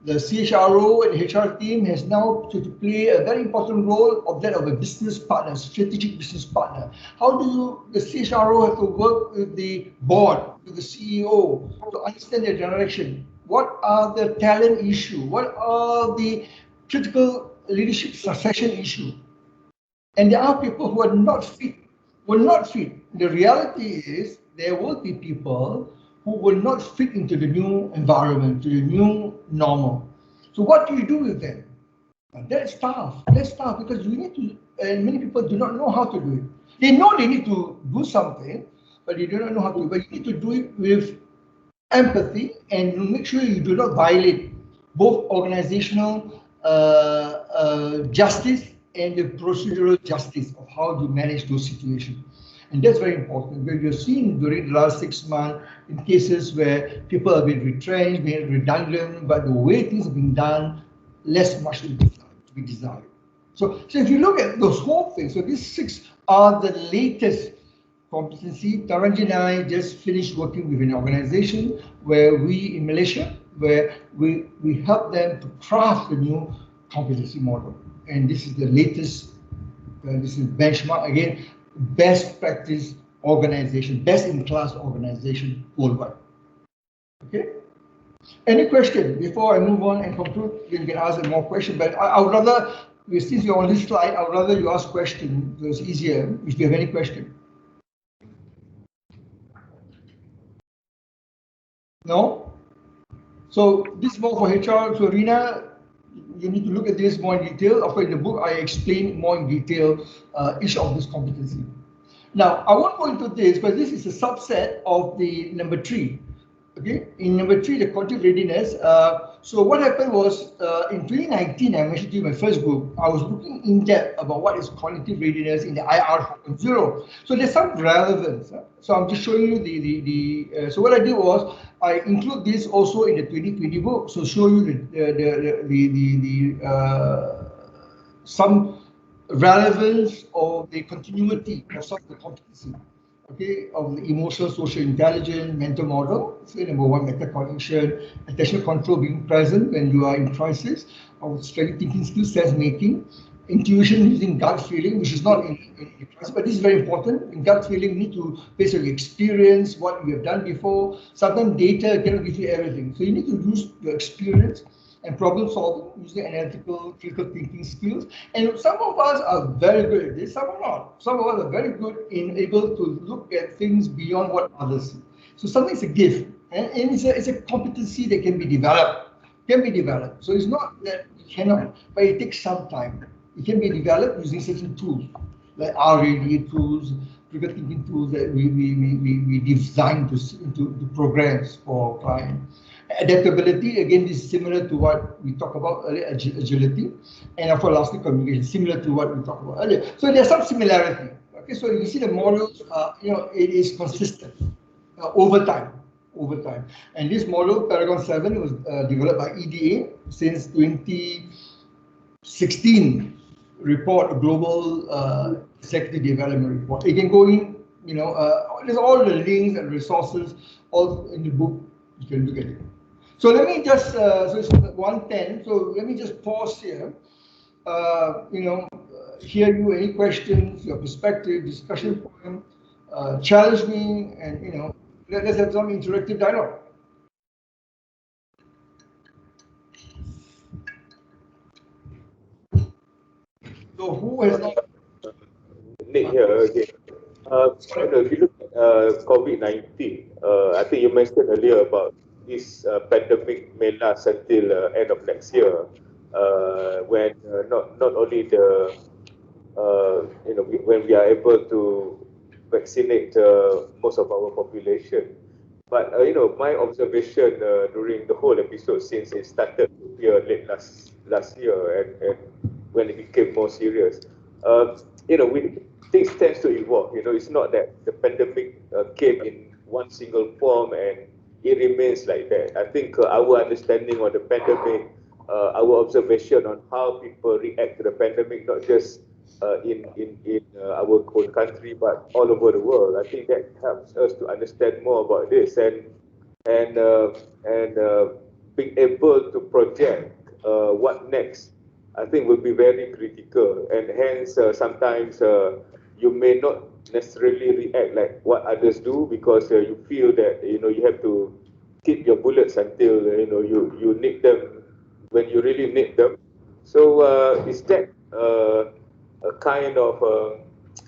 S2: The CHRO and HR team has now to play a very important role of that of a business partner, strategic business partner. How do the CHRO have to work with the board, with the CEO to understand their direction? What are the talent issues? What are the critical leadership succession issues? And there are people who are not fit, will not fit. The reality is there will be people who will not fit into the new environment, to the new normal. So what do you do with them? That's tough. That's tough because you need to, and many people do not know how to do it. They know they need to do something, but they do not know how to. But you need to do it with empathy and make sure you do not violate both organizational justice and the procedural justice of how to manage those situations. And that's very important. We have seen during the last 6 months in cases where people have been retrenched, been redundant, but the way things have been done, much to be desired. So if you look at those whole things, so these 6 are the latest competency. Taranji and I just finished working with an organization where we in Malaysia, where we help them to craft the new competency model. And this is the latest, this is benchmark again, best practice organization, best in class organization worldwide. Okay. Any question before I move on and conclude? You can ask more questions, but I would rather, since you're on this slide, I would rather you ask questions. So it's easier if you have any question. No? So this is more for HR. So Rina, you need to look at this more in detail. Of course, in the book, I explain more in detail each of this competency. Now, I won't go into this, but this is a subset of the number 3. Okay, in number 3, the cognitive readiness. So what happened was in 2019, I mentioned to you my first book, I was looking in depth about what is cognitive readiness in the IR 4.0. So there's some relevance. So I'm just showing you so what I did was I include this also in the 2020 book. So show you some relevance or the continuity of some of the competency. Okay, of the emotional, social intelligence, mental model. So number 1, metacognition, attention control, being present when you are in crisis, or strategic thinking skills, sense making, intuition using gut feeling, which is not in crisis, but this is very important. In gut feeling, you need to based on your experience, what you have done before. Sometimes data cannot give you everything, so you need to use your experience and problem solving using analytical, critical thinking skills. And some of us are very good at this, some are not. Some of us are very good in able to look at things beyond what others see. So something is a gift, and it's a competency that can be developed. So it's not that you cannot, but it takes some time. It can be developed using certain tools. like RAD tools, critical thinking tools that we design into programs for clients. Adaptability, again, is similar to what we talked about earlier, agility, and of course, lastly, communication, similar to what we talked about earlier. So there's some similarity. Okay, so you see the models, it is consistent over time. And this model, Paragon 7, was developed by EDA since 2016 report, a global executive development report. You can go in, there's all the links and resources all in the book. You can look at it. So let me just, so it's 110. So let me just pause here. Hear you, any questions, your perspective, discussion point, challenge me, and let's have some interactive dialogue. So who has not?
S3: Nick here again. If you look at COVID-19, I think you mentioned earlier about this pandemic may last until end of next year, when not only the when we are able to vaccinate most of our population, but my observation during the whole episode since it started here late last year and when it became more serious, things tends to evolve. It's not that the pandemic came in one single form and it remains like that. I think our understanding of the pandemic, our observation on how people react to the pandemic, not just in our own country but all over the world, I think that helps us to understand more about this and being able to project what next, I think will be very critical, and hence sometimes you may not necessarily react like what others do because you feel that you have to keep your bullets until you need them when you really need them. So is that a kind of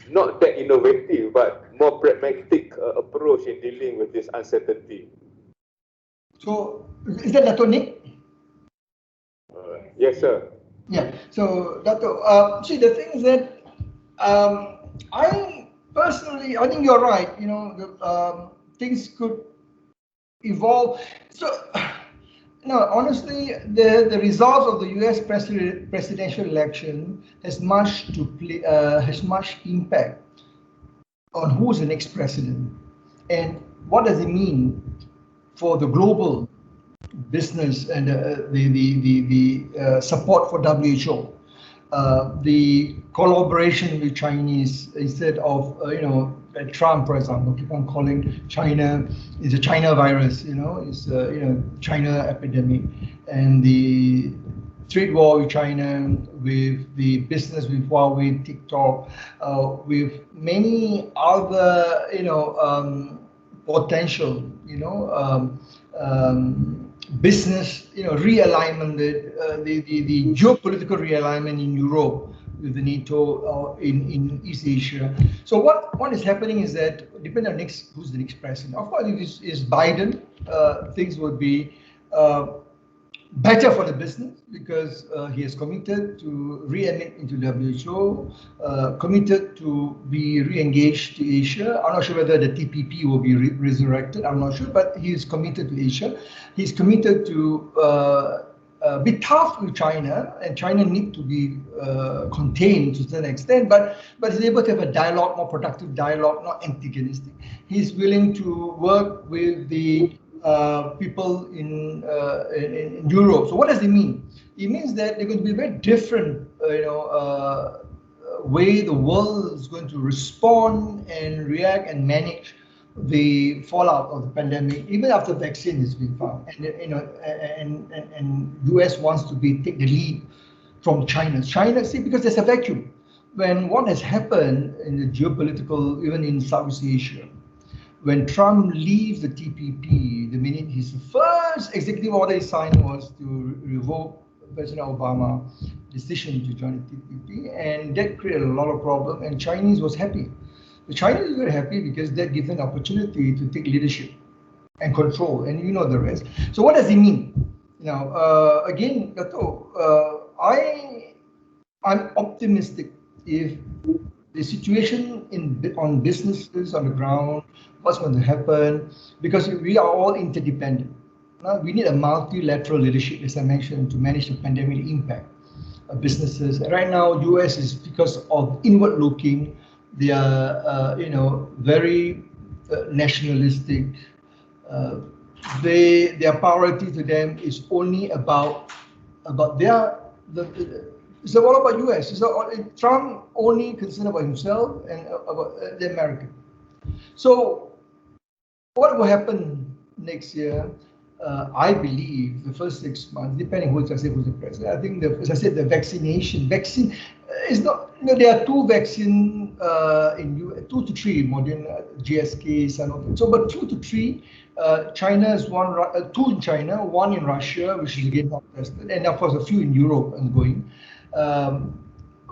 S3: not that innovative but more pragmatic approach in dealing with this uncertainty?
S2: So is that Dato' Nick?
S3: Yes, sir.
S2: Yeah. So Dato', see, the thing is that I personally, I think you're right. Things could evolve. So, honestly, the results of the U.S. presidential election has much impact on who's the next president, and what does it mean for the global business and the support for WHO. The collaboration with Chinese, instead of Trump, for example, keep on calling China is a China virus, it's China epidemic, and the trade war with China, with the business with Huawei, TikTok, with many other potential business realignment, the geopolitical realignment in Europe with the NATO in East Asia. So what is happening is that depending on who's the next president. Of course, if it's Biden, things would be better for the business because he has committed to re-admit into WHO, committed to be re-engaged to Asia. I'm not sure whether the TPP will be resurrected. I'm not sure, but he is committed to Asia. He's committed to be tough with China, and China need to be contained to a certain extent, but he's able to have a dialogue, more productive dialogue, not antagonistic. He's willing to work with the people in Europe. So what does it mean? It means that they're going to be a very different, way the world is going to respond and react and manage the fallout of the pandemic, even after vaccine has been found. And US wants to take the lead from China. China, see, because there's a vacuum. When what has happened in the geopolitical, even in Southeast Asia, when Trump leaves the TPP, the minute his first executive order he signed was to revoke President Obama's decision to join the TPP, and that created a lot of problems, and Chinese was happy. The Chinese were very happy because that gives them an opportunity to take leadership and control, and you know the rest. So what does it mean? Again, Dato', I'm optimistic if the situation on businesses on the ground, what's going to happen, because we are all interdependent. We need a multilateral leadership, as I mentioned, to manage the pandemic impact of businesses. Right now, US is, because of inward looking, they are, very nationalistic. Their priority to them is only about it's all about US. Trump only concerned about himself and about the American. So what will happen next year? I believe the first 6 months, depending who's the president. I think, as I said, the vaccine is not. There are two vaccine in 2 to 3 modern GSK, Sanofi. So, but 2 to 3. China is 2 in China, 1 in Russia, which is again not tested, and of course a few in Europe ongoing.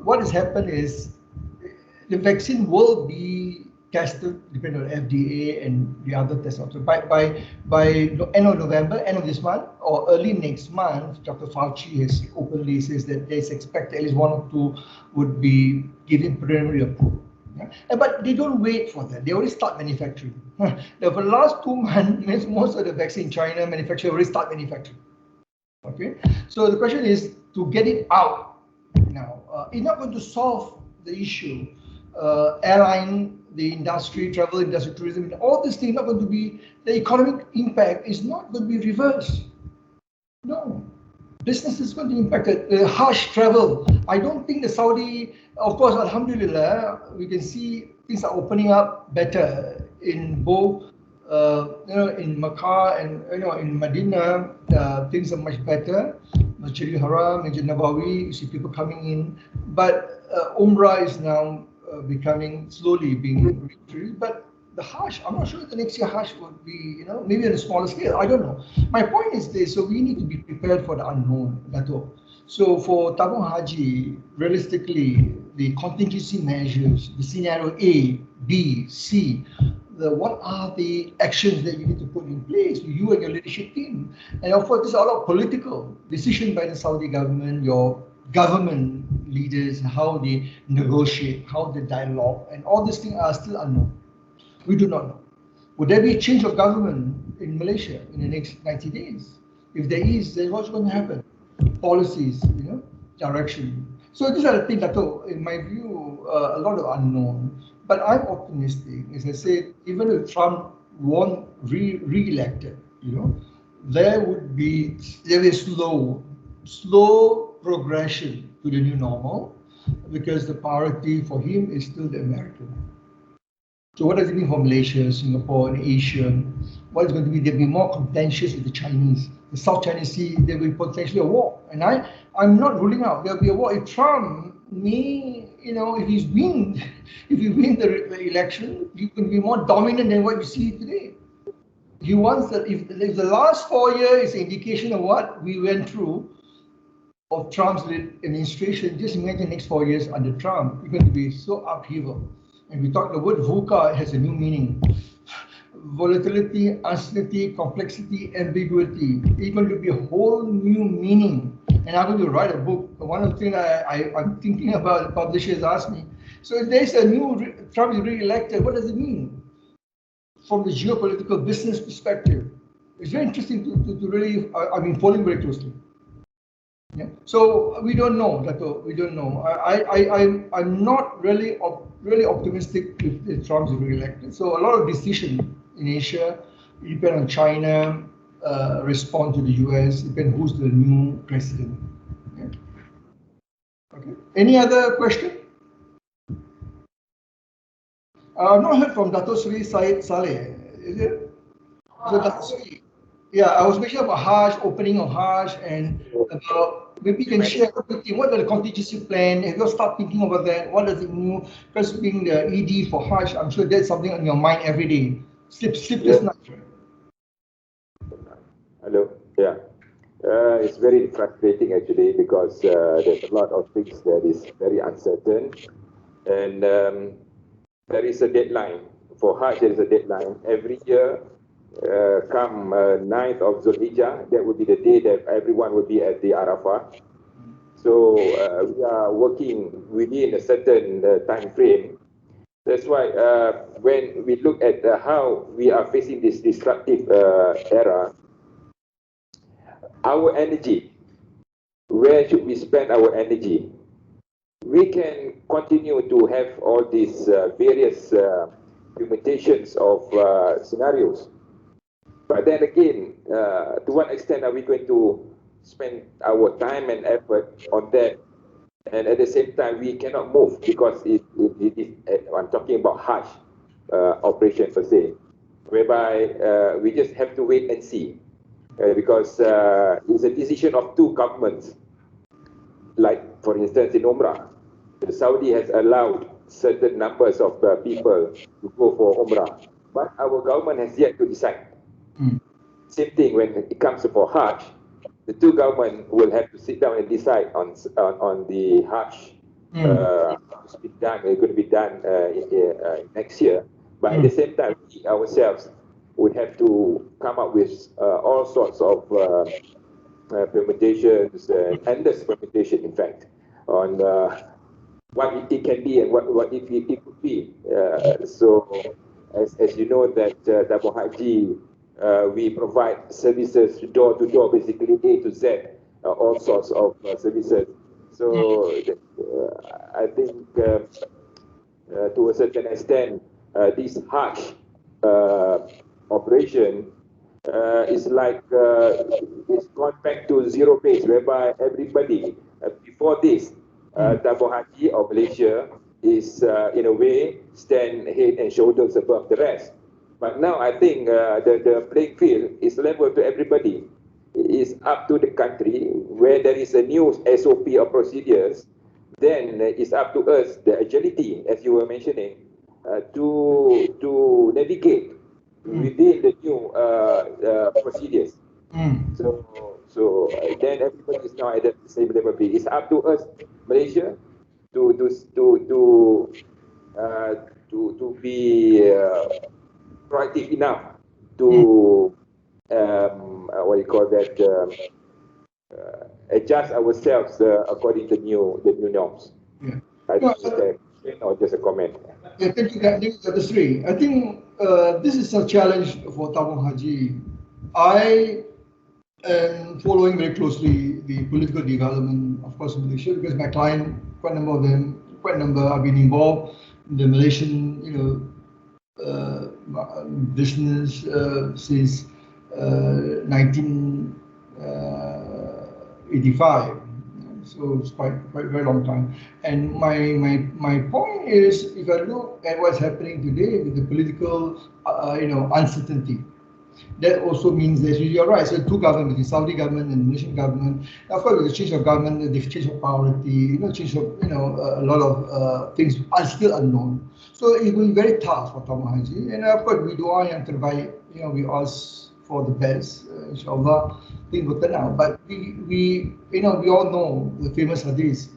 S2: What has happened is the vaccine will be tested depending on FDA and the other tests. So by end of November, end of this month, or early next month, Dr. Fauci has openly says that there's expected at least 1 or 2 would be given preliminary approval. Yeah? But they don't wait for that. They already start manufacturing. For the last 2 months, most of the vaccine China manufacturers already start manufacturing. Okay, so the question is to get it out now. It's not going to solve the issue. Airline, the industry, travel industry, tourism, all these things are not going to be, the economic impact is not going to be reversed. No. Business is going to be impacted. Harsh travel. I don't think the Saudi, of course, alhamdulillah, we can see things are opening up better in both, in Makkah and, in Medina, things are much better. Masjid Haram, Masjid Nabawi, you see people coming in. But Umrah is now slowly being introduced. But the Hajj, I'm not sure the next year Hajj would be, maybe on a smaller scale. I don't know. My point is this, so we need to be prepared for the unknown, that's all. So for Tabung Haji, realistically, the contingency measures, the scenario A, B, C, what are the actions that you need to put in place, you and your leadership team? And of course, there's a lot of political decision by the Saudi government, your government leaders, how they negotiate, how they dialogue, and all these things are still unknown. We do not know. Would there be a change of government in Malaysia in the next 90 days? If there is, then what's going to happen? Policies, direction. So these are the things that, in my view, a lot of unknown. But I'm optimistic. As I said, even if Trump won't re-elected, there will be slow progression to the new normal, because the priority for him is still the American. So what does it mean for Malaysia, Singapore, and Asia? What is going to be? There'll be more contentious with the Chinese. The South China Sea, there will be potentially a war. And I'm not ruling out there'll be a war. If Trump may, if he wins the election, he can be more dominant than what you see today. He wants that. If the last 4 years is an indication of what we went through of Trump's administration, just imagine the next 4 years under Trump, it's going to be so upheaval. And we talk, the word VUCA has a new meaning. Volatility, uncertainty, complexity, ambiguity. It's going to be a whole new meaning. And I'm going to write a book. One of the things I'm thinking about, the publishers asked me, so if there's a new Trump is re-elected, what does it mean? From the geopolitical business perspective. It's very interesting to really, I've been following very closely. Yeah. So we don't know, Dato. We don't know. I'm not really optimistic if Trump is re-elected. So a lot of decisions in Asia depend on China, respond to the US, depend who's the new president. Yeah. Okay. Any other question? I've not heard from Dato Sri Syed Saleh. Is it? So Dato Sri. Yeah, I was mentioning about Hajj, opening of Hajj, and about, maybe you can share everything. What are the contingency plan? If you start thinking about that, what does it mean? Because being the ED for Hajj, I'm sure that's something on your mind every day. Sleepless night.
S3: Hello. Yeah. It's very frustrating actually, because there's a lot of things that is very uncertain, and there is a deadline for Hajj. There is a deadline every year. Come 9th of Zulhijjah, that would be the day that everyone will be at the Arafah. So we are working within a certain time frame. That's why when we look at how we are facing this disruptive era, our energy, where should we spend our energy? We can continue to have all these various permutations of scenarios. But then again, to what extent are we going to spend our time and effort on that? And at the same time, we cannot move because I'm talking about harsh operation per se, whereby we just have to wait and see. Because it's a decision of two governments. Like, for instance, in Umrah, the Saudi has allowed certain numbers of people to go for Umrah, but our government has yet to decide. Same thing when it comes for Hajj, the two governments will have to sit down and decide on the Hajj. It's going to be done next year. But at the same time, we ourselves would have to come up with all sorts of permutations and endless permutation, in fact, on what it can be and what it could be. So, as you know, that Tabung Haji, we provide services door to door, basically A to Z, all sorts of services. So, I think to a certain extent, this Hajj operation is like it's gone back to zero base, whereby everybody before this Tabung Haji of Malaysia is in a way stand head and shoulders above the rest. But now I think the playing field is level to everybody. It's up to the country where there is a new SOP or procedures. Then it's up to us, the agility, as you were mentioning, to navigate within the new procedures. So then everybody is now at the same level. It's up to us, Malaysia, to be proactive enough to what you call that, adjust ourselves according to the new norms.
S2: Yeah.
S3: I think it's a question or just a comment.
S2: Yeah, thank you, Dr. Sri. I think this is a challenge for Tabung Haji. I am following very closely the political development, of course, in Malaysia, because my client, quite a number have been involved in the Malaysian, business since 1985. So it's quite very long time. And my point is, if I look at what's happening today with the political, uncertainty, that also means that you're right. So two governments, the Saudi government and the Malaysian government. Of course, with the change of government, they've changed of priority. Change of a lot of things are still unknown. So it will be very tough for Tabung Haji. And of course, we doa yang terbaik. We ask for the best. Inshallah, things will turn out. But we all know the famous hadith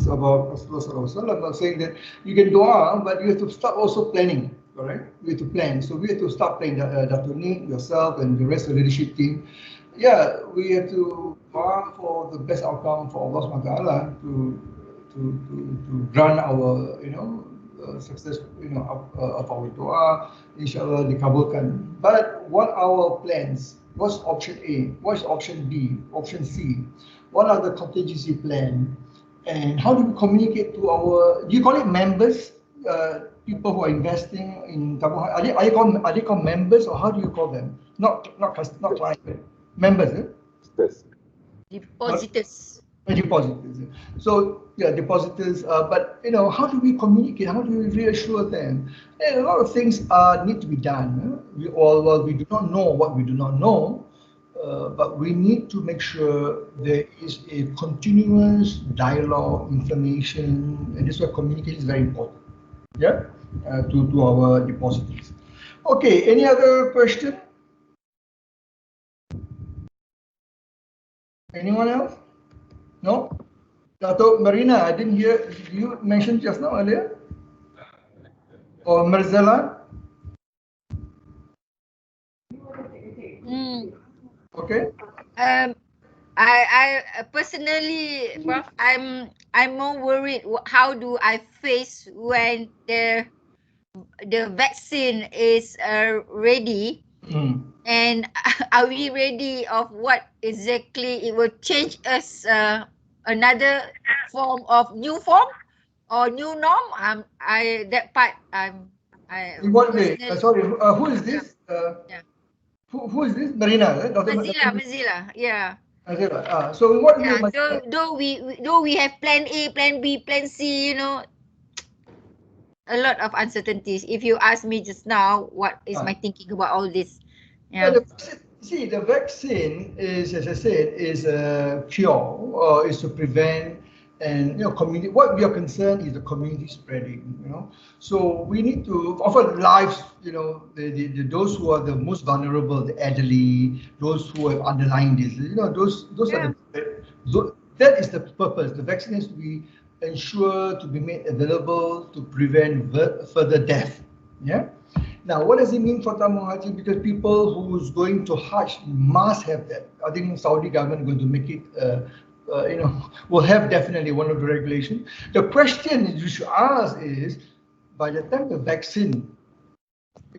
S2: about Rasulullah saying that you can doa, but you have to start also planning. Correct? We have to plan. So we have to start planning, Dr. Ni, yourself, and the rest of the leadership team. Yeah, we have to dua for the best outcome for Allah SWT to grant our, success, of our dua. Inshallah, dikabulkan. But what are our plans? What's option A? What's option B? Option C? What are the contingency plan? And how do we communicate to our? Do you call it members? People who are investing in Tabung Haji, are they called members, or how do you call them? Not clients, members.
S8: Depositors.
S2: Depositors. So yeah, depositors. But how do we communicate? How do we reassure them? And a lot of things need to be done. We do not know what we do not know, but we need to make sure there is a continuous dialogue, information, and this is why communication is very important. Yeah, to our depositors. Okay, any other question? Anyone else? No? Dato' Marina, I didn't hear you mention just now earlier? Or Mirzala? Okay.
S8: I personally, Prof, I'm more worried. How do I face when the vaccine is ready, and are we ready of what exactly it will change us another new form or new norm? I that part I
S2: In what way?
S8: personally.
S2: Sorry, who is this?
S8: Yeah.
S2: Who is this? Marina, right?
S8: Mozilla, yeah.
S2: Mazila. So in what way?
S8: Yeah, though we have plan A, plan B, plan C, a lot of uncertainties. If you ask me just now, what is my thinking about all this? Yeah.
S2: See, the vaccine is, as I said, is a cure or is to prevent and community. What we are concerned is the community spreading. So we need to offer lives. Those who are the most vulnerable, the elderly, those who have underlying disease. Those are that is the purpose. The vaccine is to be ensure to be made available to prevent further death. Yeah. Now, what does it mean for Tabung Haji? Because people who's going to Hajj must have that. I think Saudi government going to make it, will have definitely one of the regulation. The question you should ask is, by the time the vaccine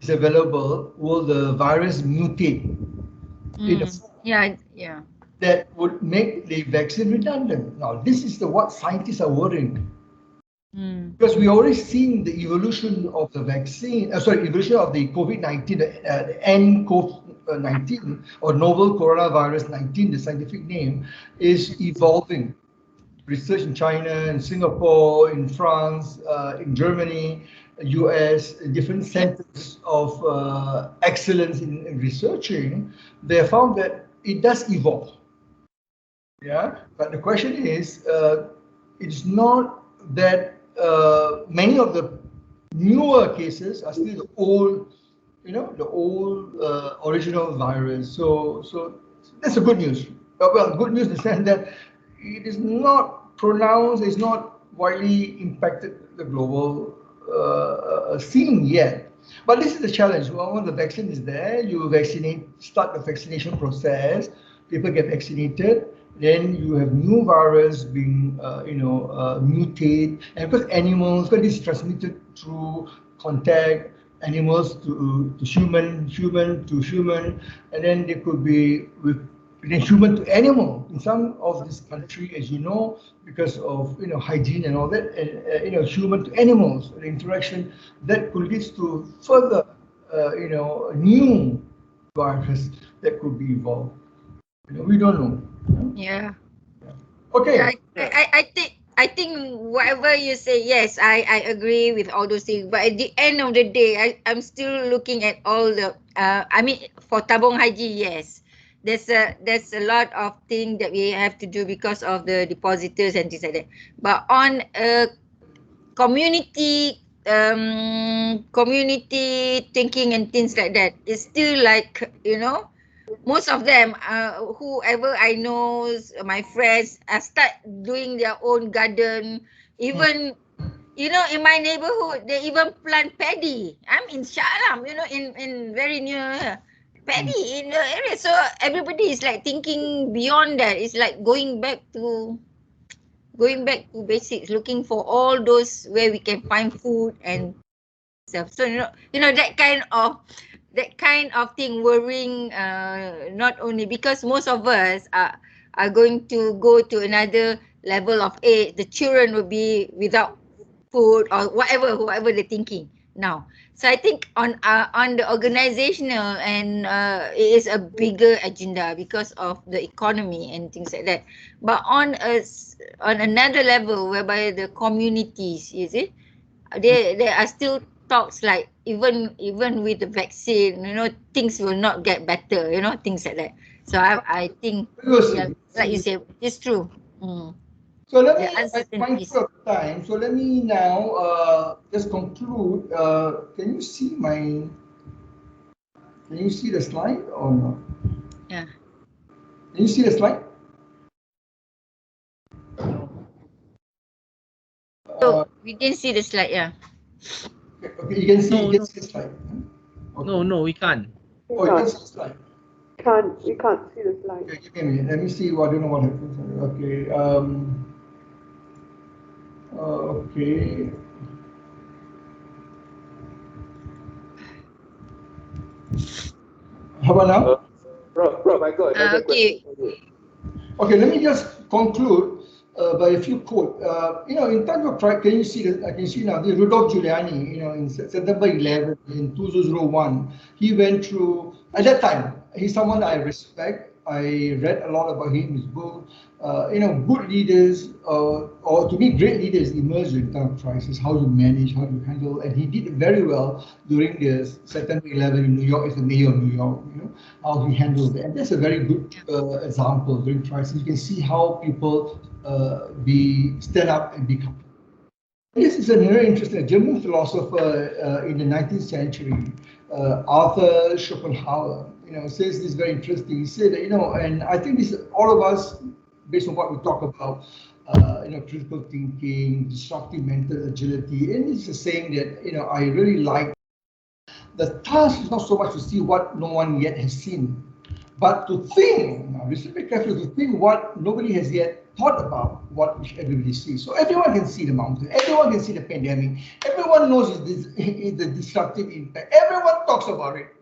S2: is available, will the virus mutate?
S8: Yeah.
S2: That would make the vaccine redundant. Now, this is what scientists are worrying. Because we already seen the evolution of the vaccine, evolution of the COVID-19, nCoV-19 or novel coronavirus 19, the scientific name, is evolving. Research in China, in Singapore, in France, in Germany, US, different centers of excellence in researching, they have found that it does evolve. Yeah, but the question is, it's not that many of the newer cases are still the old, original virus. So that's a good news. Well, good news in the sense that it is not pronounced, it's not widely impacted the global scene yet. But this is the challenge. When the vaccine is there, you start the vaccination process, people get vaccinated, then you have new virus being, mutate, and because this is transmitted through contact, animals to human, human to human, and then there could be human to animal. In some of this country, as you know, because of hygiene and all that, and human to animals, the interaction that could lead to further, new virus that could be evolved. We don't know.
S8: Yeah.
S2: Okay.
S8: I think whatever you say, yes, I agree with all those things. But at the end of the day, I'm still looking at all the. For Tabung Haji, yes, there's a lot of things that we have to do because of the depositors and things like that. But on a community thinking and things like that, it's still like most of them, whoever I know, my friends, start doing their own garden. Even, in my neighborhood, they even plant paddy. I'm in Shah Alam, in very near here. Paddy in the area. So everybody is like thinking beyond that. It's like going back to basics, looking for all those where we can find food and stuff. So that kind of thing worrying, not only because most of us are going to go to another level of age. The children will be without food or whoever they're thinking now. So I think on the organizational and it is a bigger agenda because of the economy and things like that. But on another level whereby the communities, you see, there are still talks like even with the vaccine, things will not get better, things like that. So I think, yeah, like you say, it's true.
S2: So let
S8: The
S2: me,
S8: uncertainties.
S2: mindful of time, so let me now just conclude. Can you see the slide or not?
S8: Yeah.
S2: Can you see the slide?
S8: So we didn't see the slide, yeah.
S2: Okay, you can see the slide. Okay.
S7: No, we can't.
S2: Oh, you can see the slide.
S1: can't see the slide.
S2: Okay, give me a minute. Let me see. I don't know what happens. Okay. Okay. How about now?
S3: Prof, I got another
S8: Okay.
S3: question for you.
S2: Okay, let me just conclude by a few quotes. In terms of can you see I can see now the Rudolph Giuliani, in September 11 in 2001, he went through, at that time, he's someone I respect. I read a lot about him, his book. Good leaders, or to me, great leaders emerge in time of crisis, how you manage, how you handle, and he did very well during the September 11 in New York as the mayor of New York, how he handled it. And that's a very good example during crisis. You can see how people stand up and become. This is a very interesting German philosopher in the 19th century, Arthur Schopenhauer, says this very interesting. He said that, and I think this all of us, based on what we talk about, critical thinking, disruptive mental agility, and it's a saying that, I really like. The task is not so much to see what no one yet has seen, but to think, now listen very carefully, to think what nobody has yet thought about what everybody sees. So everyone can see the mountain, everyone can see the pandemic, everyone knows it's the disruptive impact, everyone talks about it.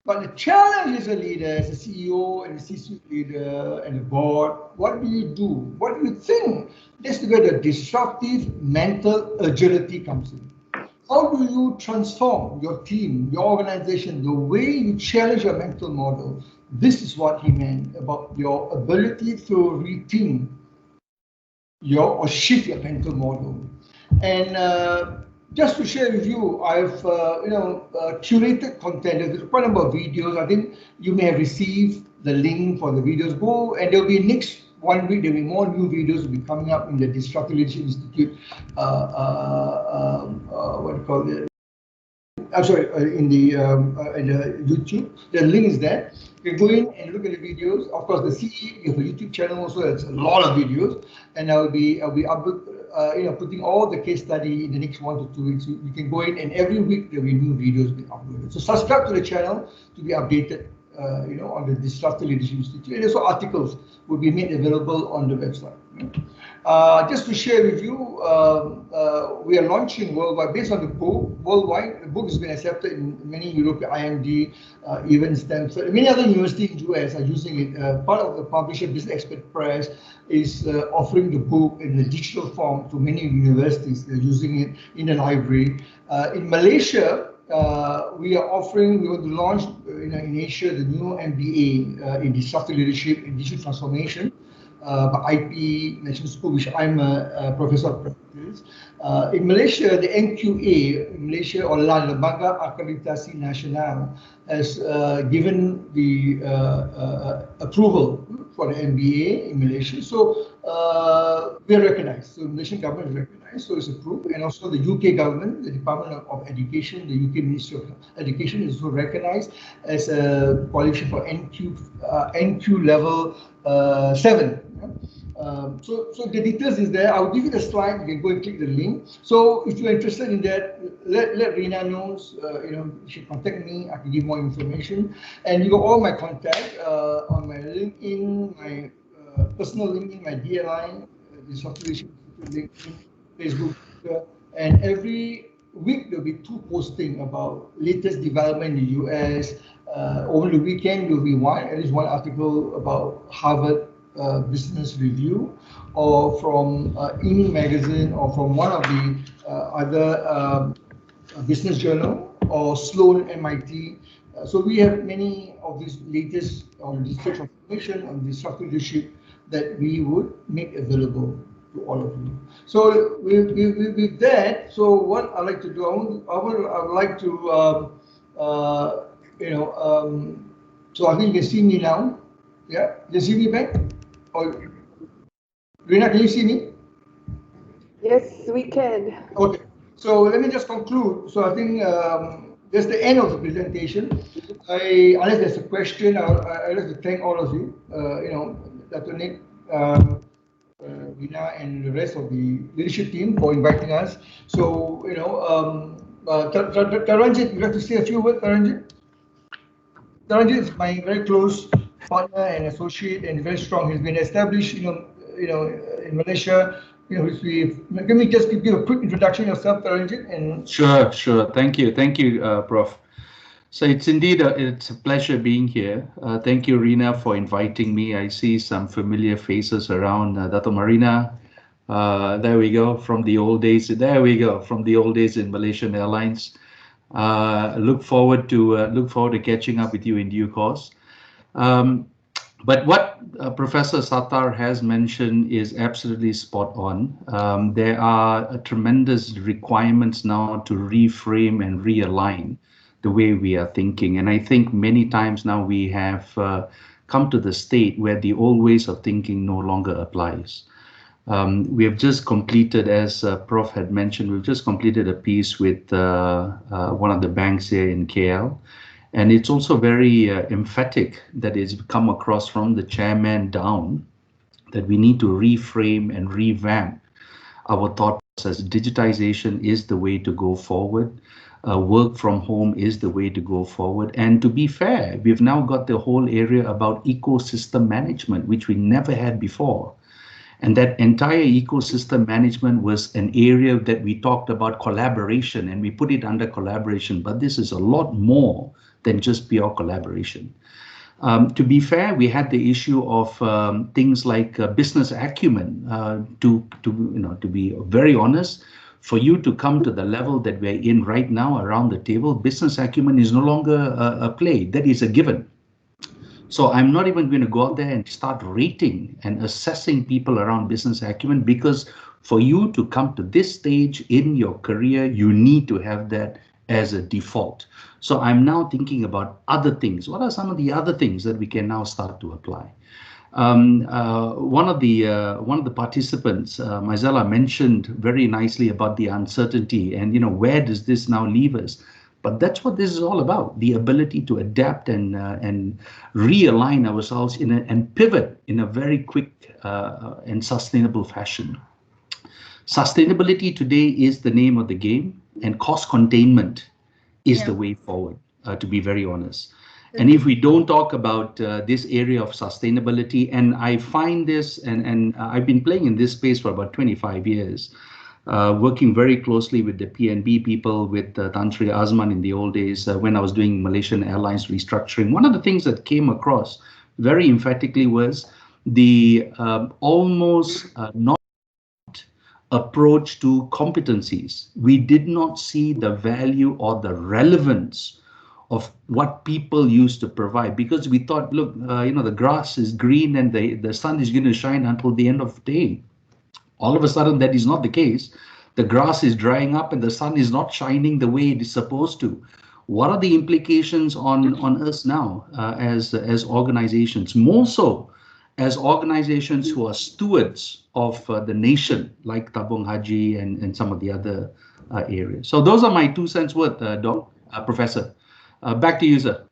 S2: But the challenge as a leader, as a CEO and a C-suite leader and a board, what do you do? What do you think? That's where the disruptive mental agility comes in. How do you transform your team, your organization, the way you challenge your mental model? This is what he meant about your ability to rethink or shift your mental model. And just to share with you, I've curated content. There's quite a number of videos. I think you may have received the link for the videos. Go, and there'll be next 1 week, there'll be more new videos will be coming up in the Disruptive Leadership Institute. What do you call it? I'm sorry, in the YouTube. The link is there. You can go in and look at the videos. Of course, the CE, you have a YouTube channel also. It's a lot of videos, and I'll be putting all the case study in the next 1 to 2 weeks. You can go in, and every week there'll be new videos being uploaded. So subscribe to the channel to be updated. On the Disruptive Leadership Institute, and also articles will be made available on the website. Just to share with you, we are launching worldwide based on the book. Worldwide, the book has been accepted in many European IMD, even Stanford. Many other universities in the US are using it. Part of the publisher, Business Expert Press, is offering the book in the digital form to many universities. They're using it in the library. In Malaysia, we want to launch in Asia the new MBA in Disruptive Leadership and Digital Transformation by IP National School, which I'm a professor of practice. In Malaysia, the NQA, in Malaysia, or Lembaga Akreditasi Nasional, has given the approval for the MBA in Malaysia. So we are recognized. So the Malaysian government is recognized, so it's approved. And also the UK government, the Department of Education, the UK Ministry of Education is also recognized as a qualification for NQ level 7. So the details is there. I'll give you the slide. You can go and click the link. So if you're interested in that, let Rina know. She contact me. I can give more information. And you got all my contact on my LinkedIn, my personal LinkedIn, my DLI, Disruptive LinkedIn, Facebook, and every week there'll be 2 posting about latest development in the US. Over the weekend there'll be at least one article about Harvard Business Review, or from INI magazine, or from one of the other business journal, or Sloan MIT. So we have many of these latest on research information on disruptive leadership that we would make available to all of you. So with that, so what I like to do, I would like to so I think you can see me now. Yeah, you see me back? Or Rina, can you see me?
S1: Yes, we can.
S2: Okay, so let me just conclude. So I think that's the end of the presentation. Unless there's a question, I'd like to thank all of you. Dr. Nick, Rina, and the rest of the leadership team for inviting us. So Taranjit, you have to say a few words, Taranjit. Taranjit is my very close partner and associate, and very strong. He's been established, in Malaysia. Let me just give you a quick introduction yourself, Taranjit. And
S10: Sure. Thank you, Prof. So it's indeed it's a pleasure being here. Thank you, Rina, for inviting me. I see some familiar faces around. Dato Marina, there we go, from the old days. There we go, from the old days in Malaysian Airlines. Look forward to catching up with you in due course. But what Professor Sattar has mentioned is absolutely spot on. There are tremendous requirements now to reframe and realign the way we are thinking. And I think many times now we have come to the state where the old ways of thinking no longer applies. We have just completed, as Prof had mentioned, we've just completed a piece with one of the banks here in KL. And it's also very emphatic that it's come across from the chairman down that we need to reframe and revamp our thought process. Digitization is the way to go forward. Work from home is the way to go forward. And to be fair, we've now got the whole area about ecosystem management, which we never had before. And that entire ecosystem management was an area that we talked about collaboration, and we put it under collaboration. But this is a lot more than just pure collaboration. To be fair, we had the issue of things like business acumen. To be very honest, for you to come to the level that we're in right now around the table, business acumen is no longer a play. That is a given. So I'm not even going to go out there and start rating and assessing people around business acumen, because for you to come to this stage in your career, you need to have that as a default. So I'm now thinking about other things. What are some of the other things that we can now start to apply? One of the participants, Maizala, mentioned very nicely about the uncertainty and where does this now leave us? But that's what this is all about: the ability to adapt and realign ourselves and pivot in a very quick and sustainable fashion. Sustainability today is the name of the game, and cost containment is the way forward, to be very honest. And if we don't talk about this area of sustainability, and I find this, and I've been playing in this space for about 25 years, working very closely with the PNB people, with Tan Sri Azman in the old days, when I was doing Malaysian Airlines restructuring. One of the things that came across very emphatically was the almost not approach to competencies. We did not see the value or the relevance of what people used to provide, because we thought, look, the grass is green and the sun is going to shine until the end of the day. All of a sudden, that is not the case. The grass is drying up and the sun is not shining the way it is supposed to. What are the implications on us now as organizations? More so as organizations who are stewards of the nation, like Tabung Haji and some of the other areas. So those are my 2 cents worth, Professor. Back to you, sir.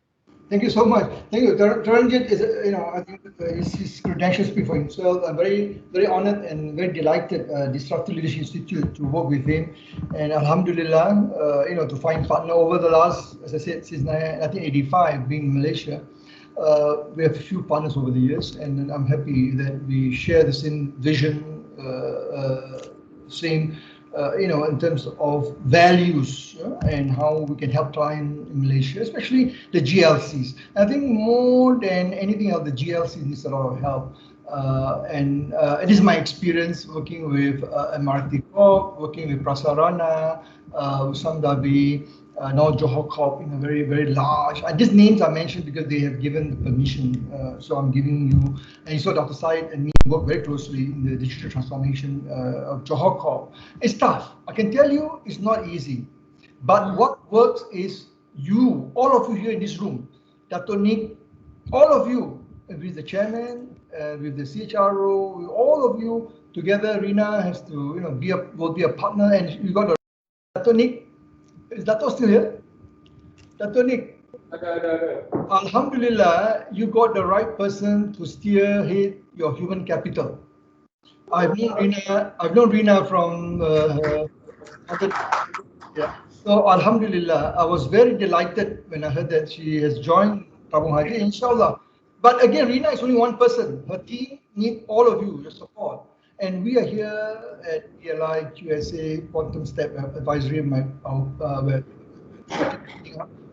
S2: Thank you so much. Thank you. Taranjit is, I think his credentials speak for himself. I'm very, very honored and very delighted, Disruptive Leadership Institute, to work with him. And Alhamdulillah, to find partner over the last, as I said, since 1985, being in Malaysia. We have a few partners over the years, and I'm happy that we share the same vision, in terms of values and how we can help clients in Malaysia, especially the GLCs. I think more than anything else, the GLCs needs a lot of help. It is my experience working with MRT Corp, working with Prasarana, Samdabi, now Johor Corp, very, very large. These names are mentioned because they have given the permission. So I'm giving you, and you saw Dr. Syed and me work very closely in the digital transformation of Johor Corp. It's tough. I can tell you it's not easy. But what works is you, all of you here in this room, Dato Nick, all of you, with the chairman, with the CHRO, with all of you together. Rina has to, will be a partner, and you got the Dato Nick. Is Dato still here? Dato Nick. Alhamdulillah, you got the right person to spearhead your human capital. I've known Rina from So Alhamdulillah, I was very delighted when I heard that she has joined Tabung Haji, inshallah. But again, Rina is only one person. Her team need all of you, your support. And we are here at ELI, QSA, Quantum Step Advisory,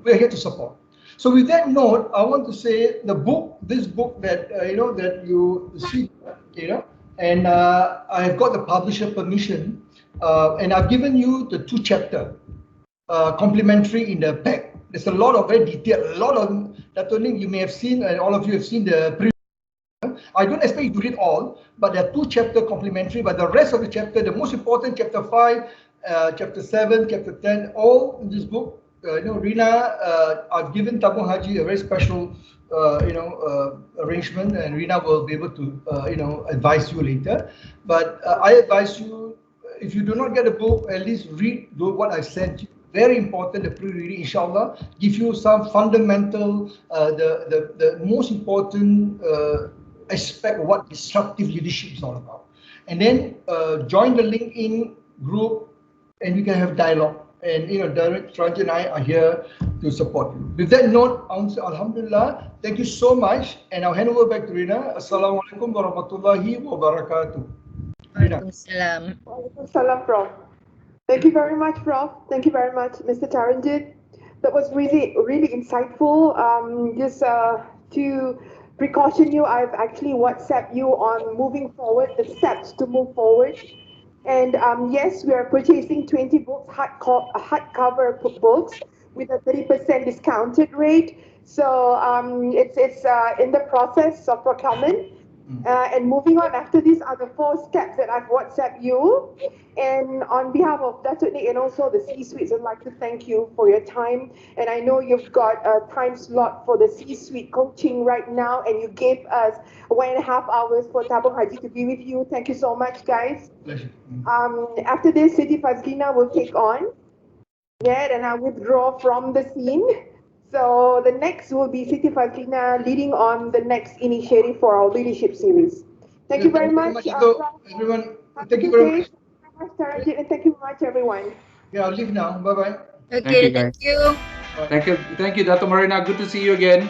S2: we're here to support. So with that note, I want to say this book that that you see, and I have got the publisher permission, and I've given you the 2 chapter complimentary in the pack. There's a lot of very detailed, a lot of that only you may have seen, and all of you have seen the pre. I don't expect you to read all, but there are 2 chapter complimentary. But the rest of the chapter, the most important, chapter 5, chapter 7, chapter 10, all in this book. Rina, I've given Tabung Haji a very special, arrangement, and Rina will be able to, advise you later. But I advise you, if you do not get a book, at least read what I sent you. Very important, the pre-reading, inshallah, give you some fundamental, the most important aspect of what disruptive leadership is all about. And then join the LinkedIn group, and we can have dialogue. And Derek, Ranjan and I are here to support you. With that note, Alhamdulillah, thank you so much. And I'll hand over back to Rina. Assalamualaikum warahmatullahi wabarakatuh.
S8: Waalaikumsalam.
S1: Waalaikumsalam, Prof. Thank you very much, Prof. Thank you very much, Mr. Taranjit. That was really, really insightful. Just to precaution you, I've actually WhatsApp you on moving forward, the steps to move forward. And yes, we are purchasing 20 books, hardcover books with a 30% discounted rate. So it's in the process of procurement. And moving on, after these are the 4 steps that I've WhatsApp you. And on behalf of Datuk Nick and also the C-suites, I'd like to thank you for your time. And I know you've got a time slot for the C-suite coaching right now, and you gave us 1.5 hours for Tabung Haji to be with you. Thank you so much, guys. After this, Siti Fazlina will take on. And I withdraw from the scene. So the next will be Siti Fazlina leading on the next initiative for our leadership series. Thank you very much.
S2: Everyone. Thank you very much.
S1: Taranjit, and thank you very much, everyone.
S2: Yeah, I'll leave now. Bye-bye.
S8: Okay, thank you.
S10: Thank you, Dato' Marina. Good to see you again.